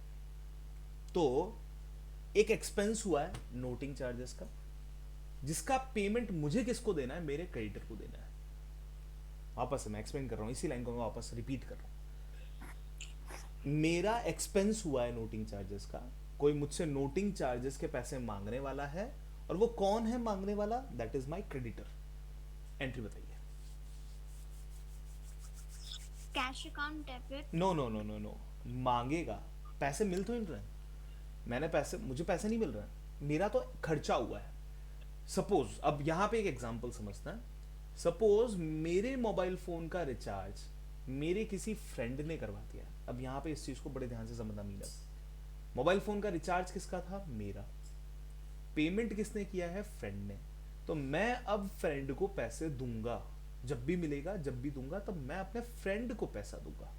तो एक एक्सपेंस हुआ है नोटिंग चार्जेस का, जिसका पेमेंट मुझे किसको देना है, मेरे क्रेडिटर को देना है। वापस से मैं एक्सप्लेन कर रहा हूँ, इसी लाइन को मैं वापस रिपीट कर रहा हूँ। मेरा एक्सपेंस हुआ है नोटिंग चार्जेस का, कोई मुझसे नोटिंग चार्जेस के पैसे मांगने वाला है, और वो कौन है मांगने वाला, that is my creditor. Entry बताइए। Cash account debit. No no no no no, मांगेगा, पैसे मिल तो नहीं रहे, मैंने पैसे, मुझे पैसे नहीं मिल रहे, मेरा तो खर्चा हुआ है। सपोज, अब यहां पे एक एग्जांपल समझना है, सपोज मेरे मोबाइल फोन का रिचार्ज मेरे किसी फ्रेंड ने करवा दिया। अब यहां पे इस चीज को बड़े ध्यान से समझना मीना, मोबाइल फोन का रिचार्ज किसका था, मेरा, पेमेंट किसने किया है, फ्रेंड ने। तो मैं अब फ्रेंड को पैसे दूंगा, जब भी मिलेगा, जब भी दूंगा, तब मैं अपने फ्रेंड को पैसा दूंगा।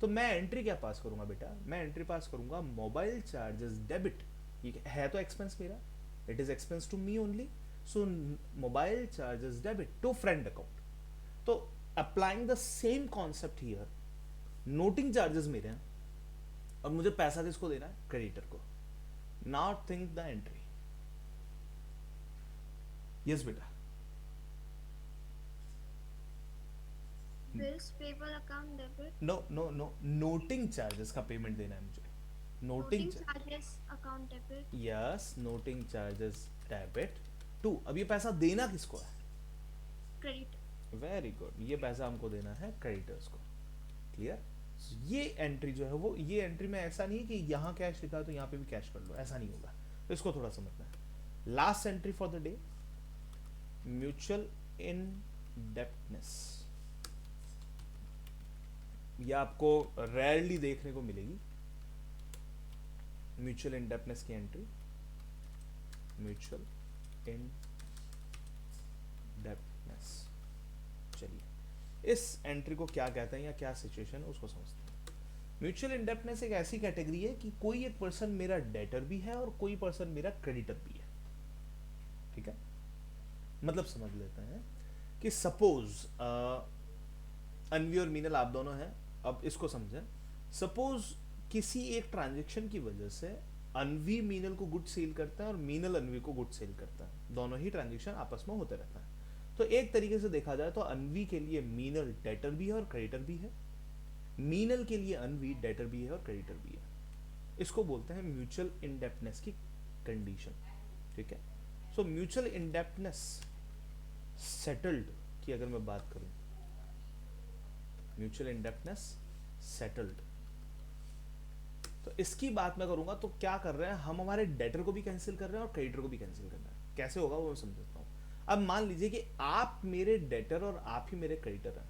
तो मैं एंट्री क्या पास करूंगा बेटा, मैं एंट्री पास करूंगा मोबाइल चार्जेस डेबिट, ये है तो एक्सपेंस मेरा, it is expense to me only, so mobile charges debit to friend account. तो applying the same concept here, noting charges मेरे हैं और मुझे पैसा किसको देना है, क्रेडिटर को। Not think the entry. Yes बेटा। Bills payable account debit. No no no, noting charges का पेमेंट देना है मुझे, Noting noting, charges account debit. यस, नोटिंग चार्जेस डेबिट टू, अब ये पैसा देना किसको है, Credit. वेरी गुड, ये पैसा हमको देना है क्रेडिटर्स को। क्लियर। ये एंट्री जो है वो, ये एंट्री में ऐसा नहीं है कि यहाँ कैश लिखा है तो यहाँ पे भी कैश कर लो, ऐसा नहीं होगा, तो इसको थोड़ा समझना है। Last entry for the day, mutual इनडेप्टनेस, ये आपको रेयरली देखने को मिलेगी, म्यूचुअल इनडेप्टनेस की एंट्री, म्यूचुअल इनडेप्टनेस। चलिए इस एंट्री को क्या कहते हैं या क्या सिचुएशन है उसको समझते हैं। म्यूचुअल इंडेप्टनेस एक ऐसी कैटेगरी है कि कोई एक पर्सन मेरा डेटर भी है और कोई पर्सन मेरा क्रेडिटर भी है, ठीक है। मतलब समझ लेते हैं कि सपोज अनवी और मीनल आप दोनों हैं, अब इसको समझें। सपोज किसी एक ट्रांजेक्शन की वजह से अनवी मीनल को गुड सेल करता है और मीनल अनवी को गुड सेल करता है, दोनों ही ट्रांजेक्शन आपस में होते रहता है। तो एक तरीके से देखा जाए तो अनवी के लिए मीनल डेटर भी है और क्रेडिटर भी है, मीनल के लिए अनवी डेटर भी है और क्रेडिटर भी है। इसको बोलते हैं म्यूचुअल इंडेप्टनेस की कंडीशन, ठीक है। सो म्यूचुअल इंडेप्टनेस सेटल्ड की अगर मैं बात करूं, म्यूचुअल इंडेप्टनेस सेटल्ड, तो इसकी बात मैं करूंगा तो क्या कर रहे हैं हम, हमारे डेटर को भी कैंसिल कर रहे हैं और क्रेडिटर को भी कैंसिल कर रहे हैं। कैसे होगा वो मैं समझाता हूं। अब मान लीजिए कि आप मेरे डेटर और आप ही मेरे क्रेडिटर हैं।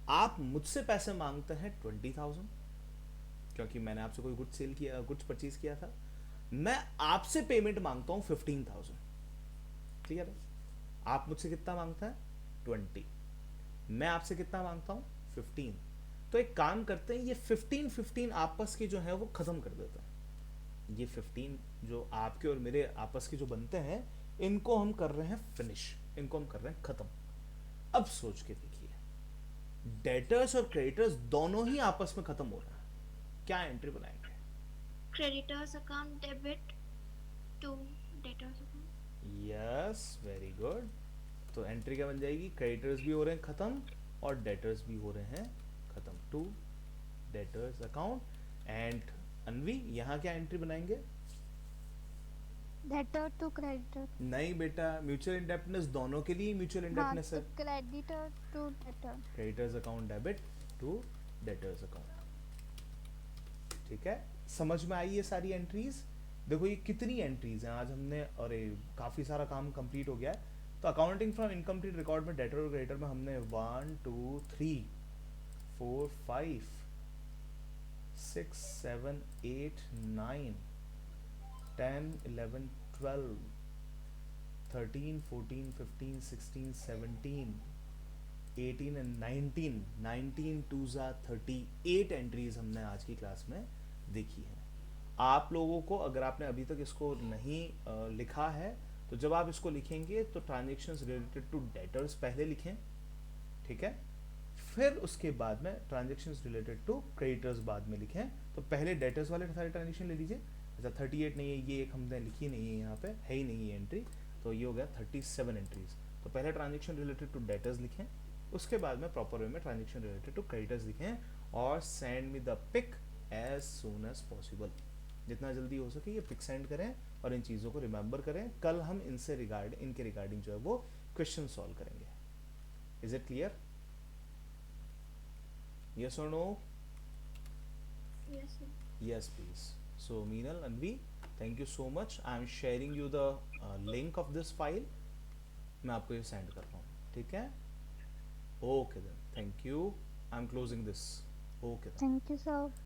आप मुझसे पैसे मांगते हैं 20,000, क्योंकि मैंने आपसे कोई गुड्स सेल किया, गुड्स परचेज किया था। मैं आपसे पेमेंट मांगता हूं 15,000। क्लियर है? आप मुझसे कितना मांगता है? 20। मैं आपसे कितना मांगता हूं? 15। तो एक काम करते हैं, ये 15-15 आपस के जो है वो खत्म कर देते हैं। ये 15 जो आपके और मेरे आपस के जो बनते हैं, इनको हम कर रहे हैं फिनिश, इनको हम कर रहे हैं खत्म। अब सोच के देखिए, डेटर्स और क्रेडिटर्स दोनों ही आपस में खत्म हो रहे हैं, क्या एंट्री बनाएंगे? Creditors account debit to debtors account. Yes, very good. तो एंट्री क्या बन जाएगी? क्रेडिटर्स भी हो रहे हैं खत्म और डेटर्स भी हो रहे हैं खत्म, to debtors account. And Anvi, यहाँ क्या एंट्री बनाएंगे? Debtor to creditor. नहीं बेटा, म्यूचुअल इंडेप्टनेस दोनों के लिए म्यूचुअल हाँ, इंडेप्टनेस तो है। Creditor to debtor. Creditors account debit to debtors account. ठीक है, समझ में आई ये सारी एंट्रीज? देखो ये कितनी एंट्रीज हैं आज हमने, और काफ़ी सारा काम कंप्लीट हो गया है। तो अकाउंटिंग फ्रॉम इनकम्प्लीट रिकॉर्ड में डेटर और क्रेडिटर में हमने 1 2 3 4 5 6 7 8 9 10 11 12 13 14 15 16 17 18 एंड 19, 19 टू ज़ा 38 एंट्रीज हमने आज की क्लास में देखी है। आप लोगों को, अगर आपने अभी तक इसको नहीं लिखा है, तो जब आप इसको लिखेंगे तो ट्रांजेक्शन्स रिलेटेड टू डेटर्स पहले लिखें, ठीक है? फिर उसके बाद में ट्रांजेक्शन्स रिलेटेड टू क्रेडिटर्स बाद में लिखें। तो पहले डेटर्स वाले सारे ट्रांजेक्शन ले लीजिए। अच्छा 38 नहीं है, ये एक हमने लिखी नहीं है, यहाँ पे है ही नहीं ये एंट्री, तो ये हो गया 37 एंट्रीज। तो पहले ट्रांजेक्शन रिलेटेड टू डेटर्स लिखें, उसके बाद में प्रॉपर वे में ट्रांजेक्शन रिलेटेड टू क्रेडिटर्स लिखें, और send me the pic as soon as possible. जितना जल्दी हो सके ये पिक सेंड करें और इन चीज़ों को रिमेंबर करें। कल हम इनसे इनके रिगार्डिंग जो है वो क्वेश्चन सॉल्व करेंगे। Is it clear? Yes or no? Yes, sir. Yes, please. So, Meenal, Anvi, thank you so much. I am sharing you the link of this file. मैं आपको ये सेंड कर रहा हूँ, ठीक है? Okay then. Thank you. I am closing this. Okay then. Thank you sir.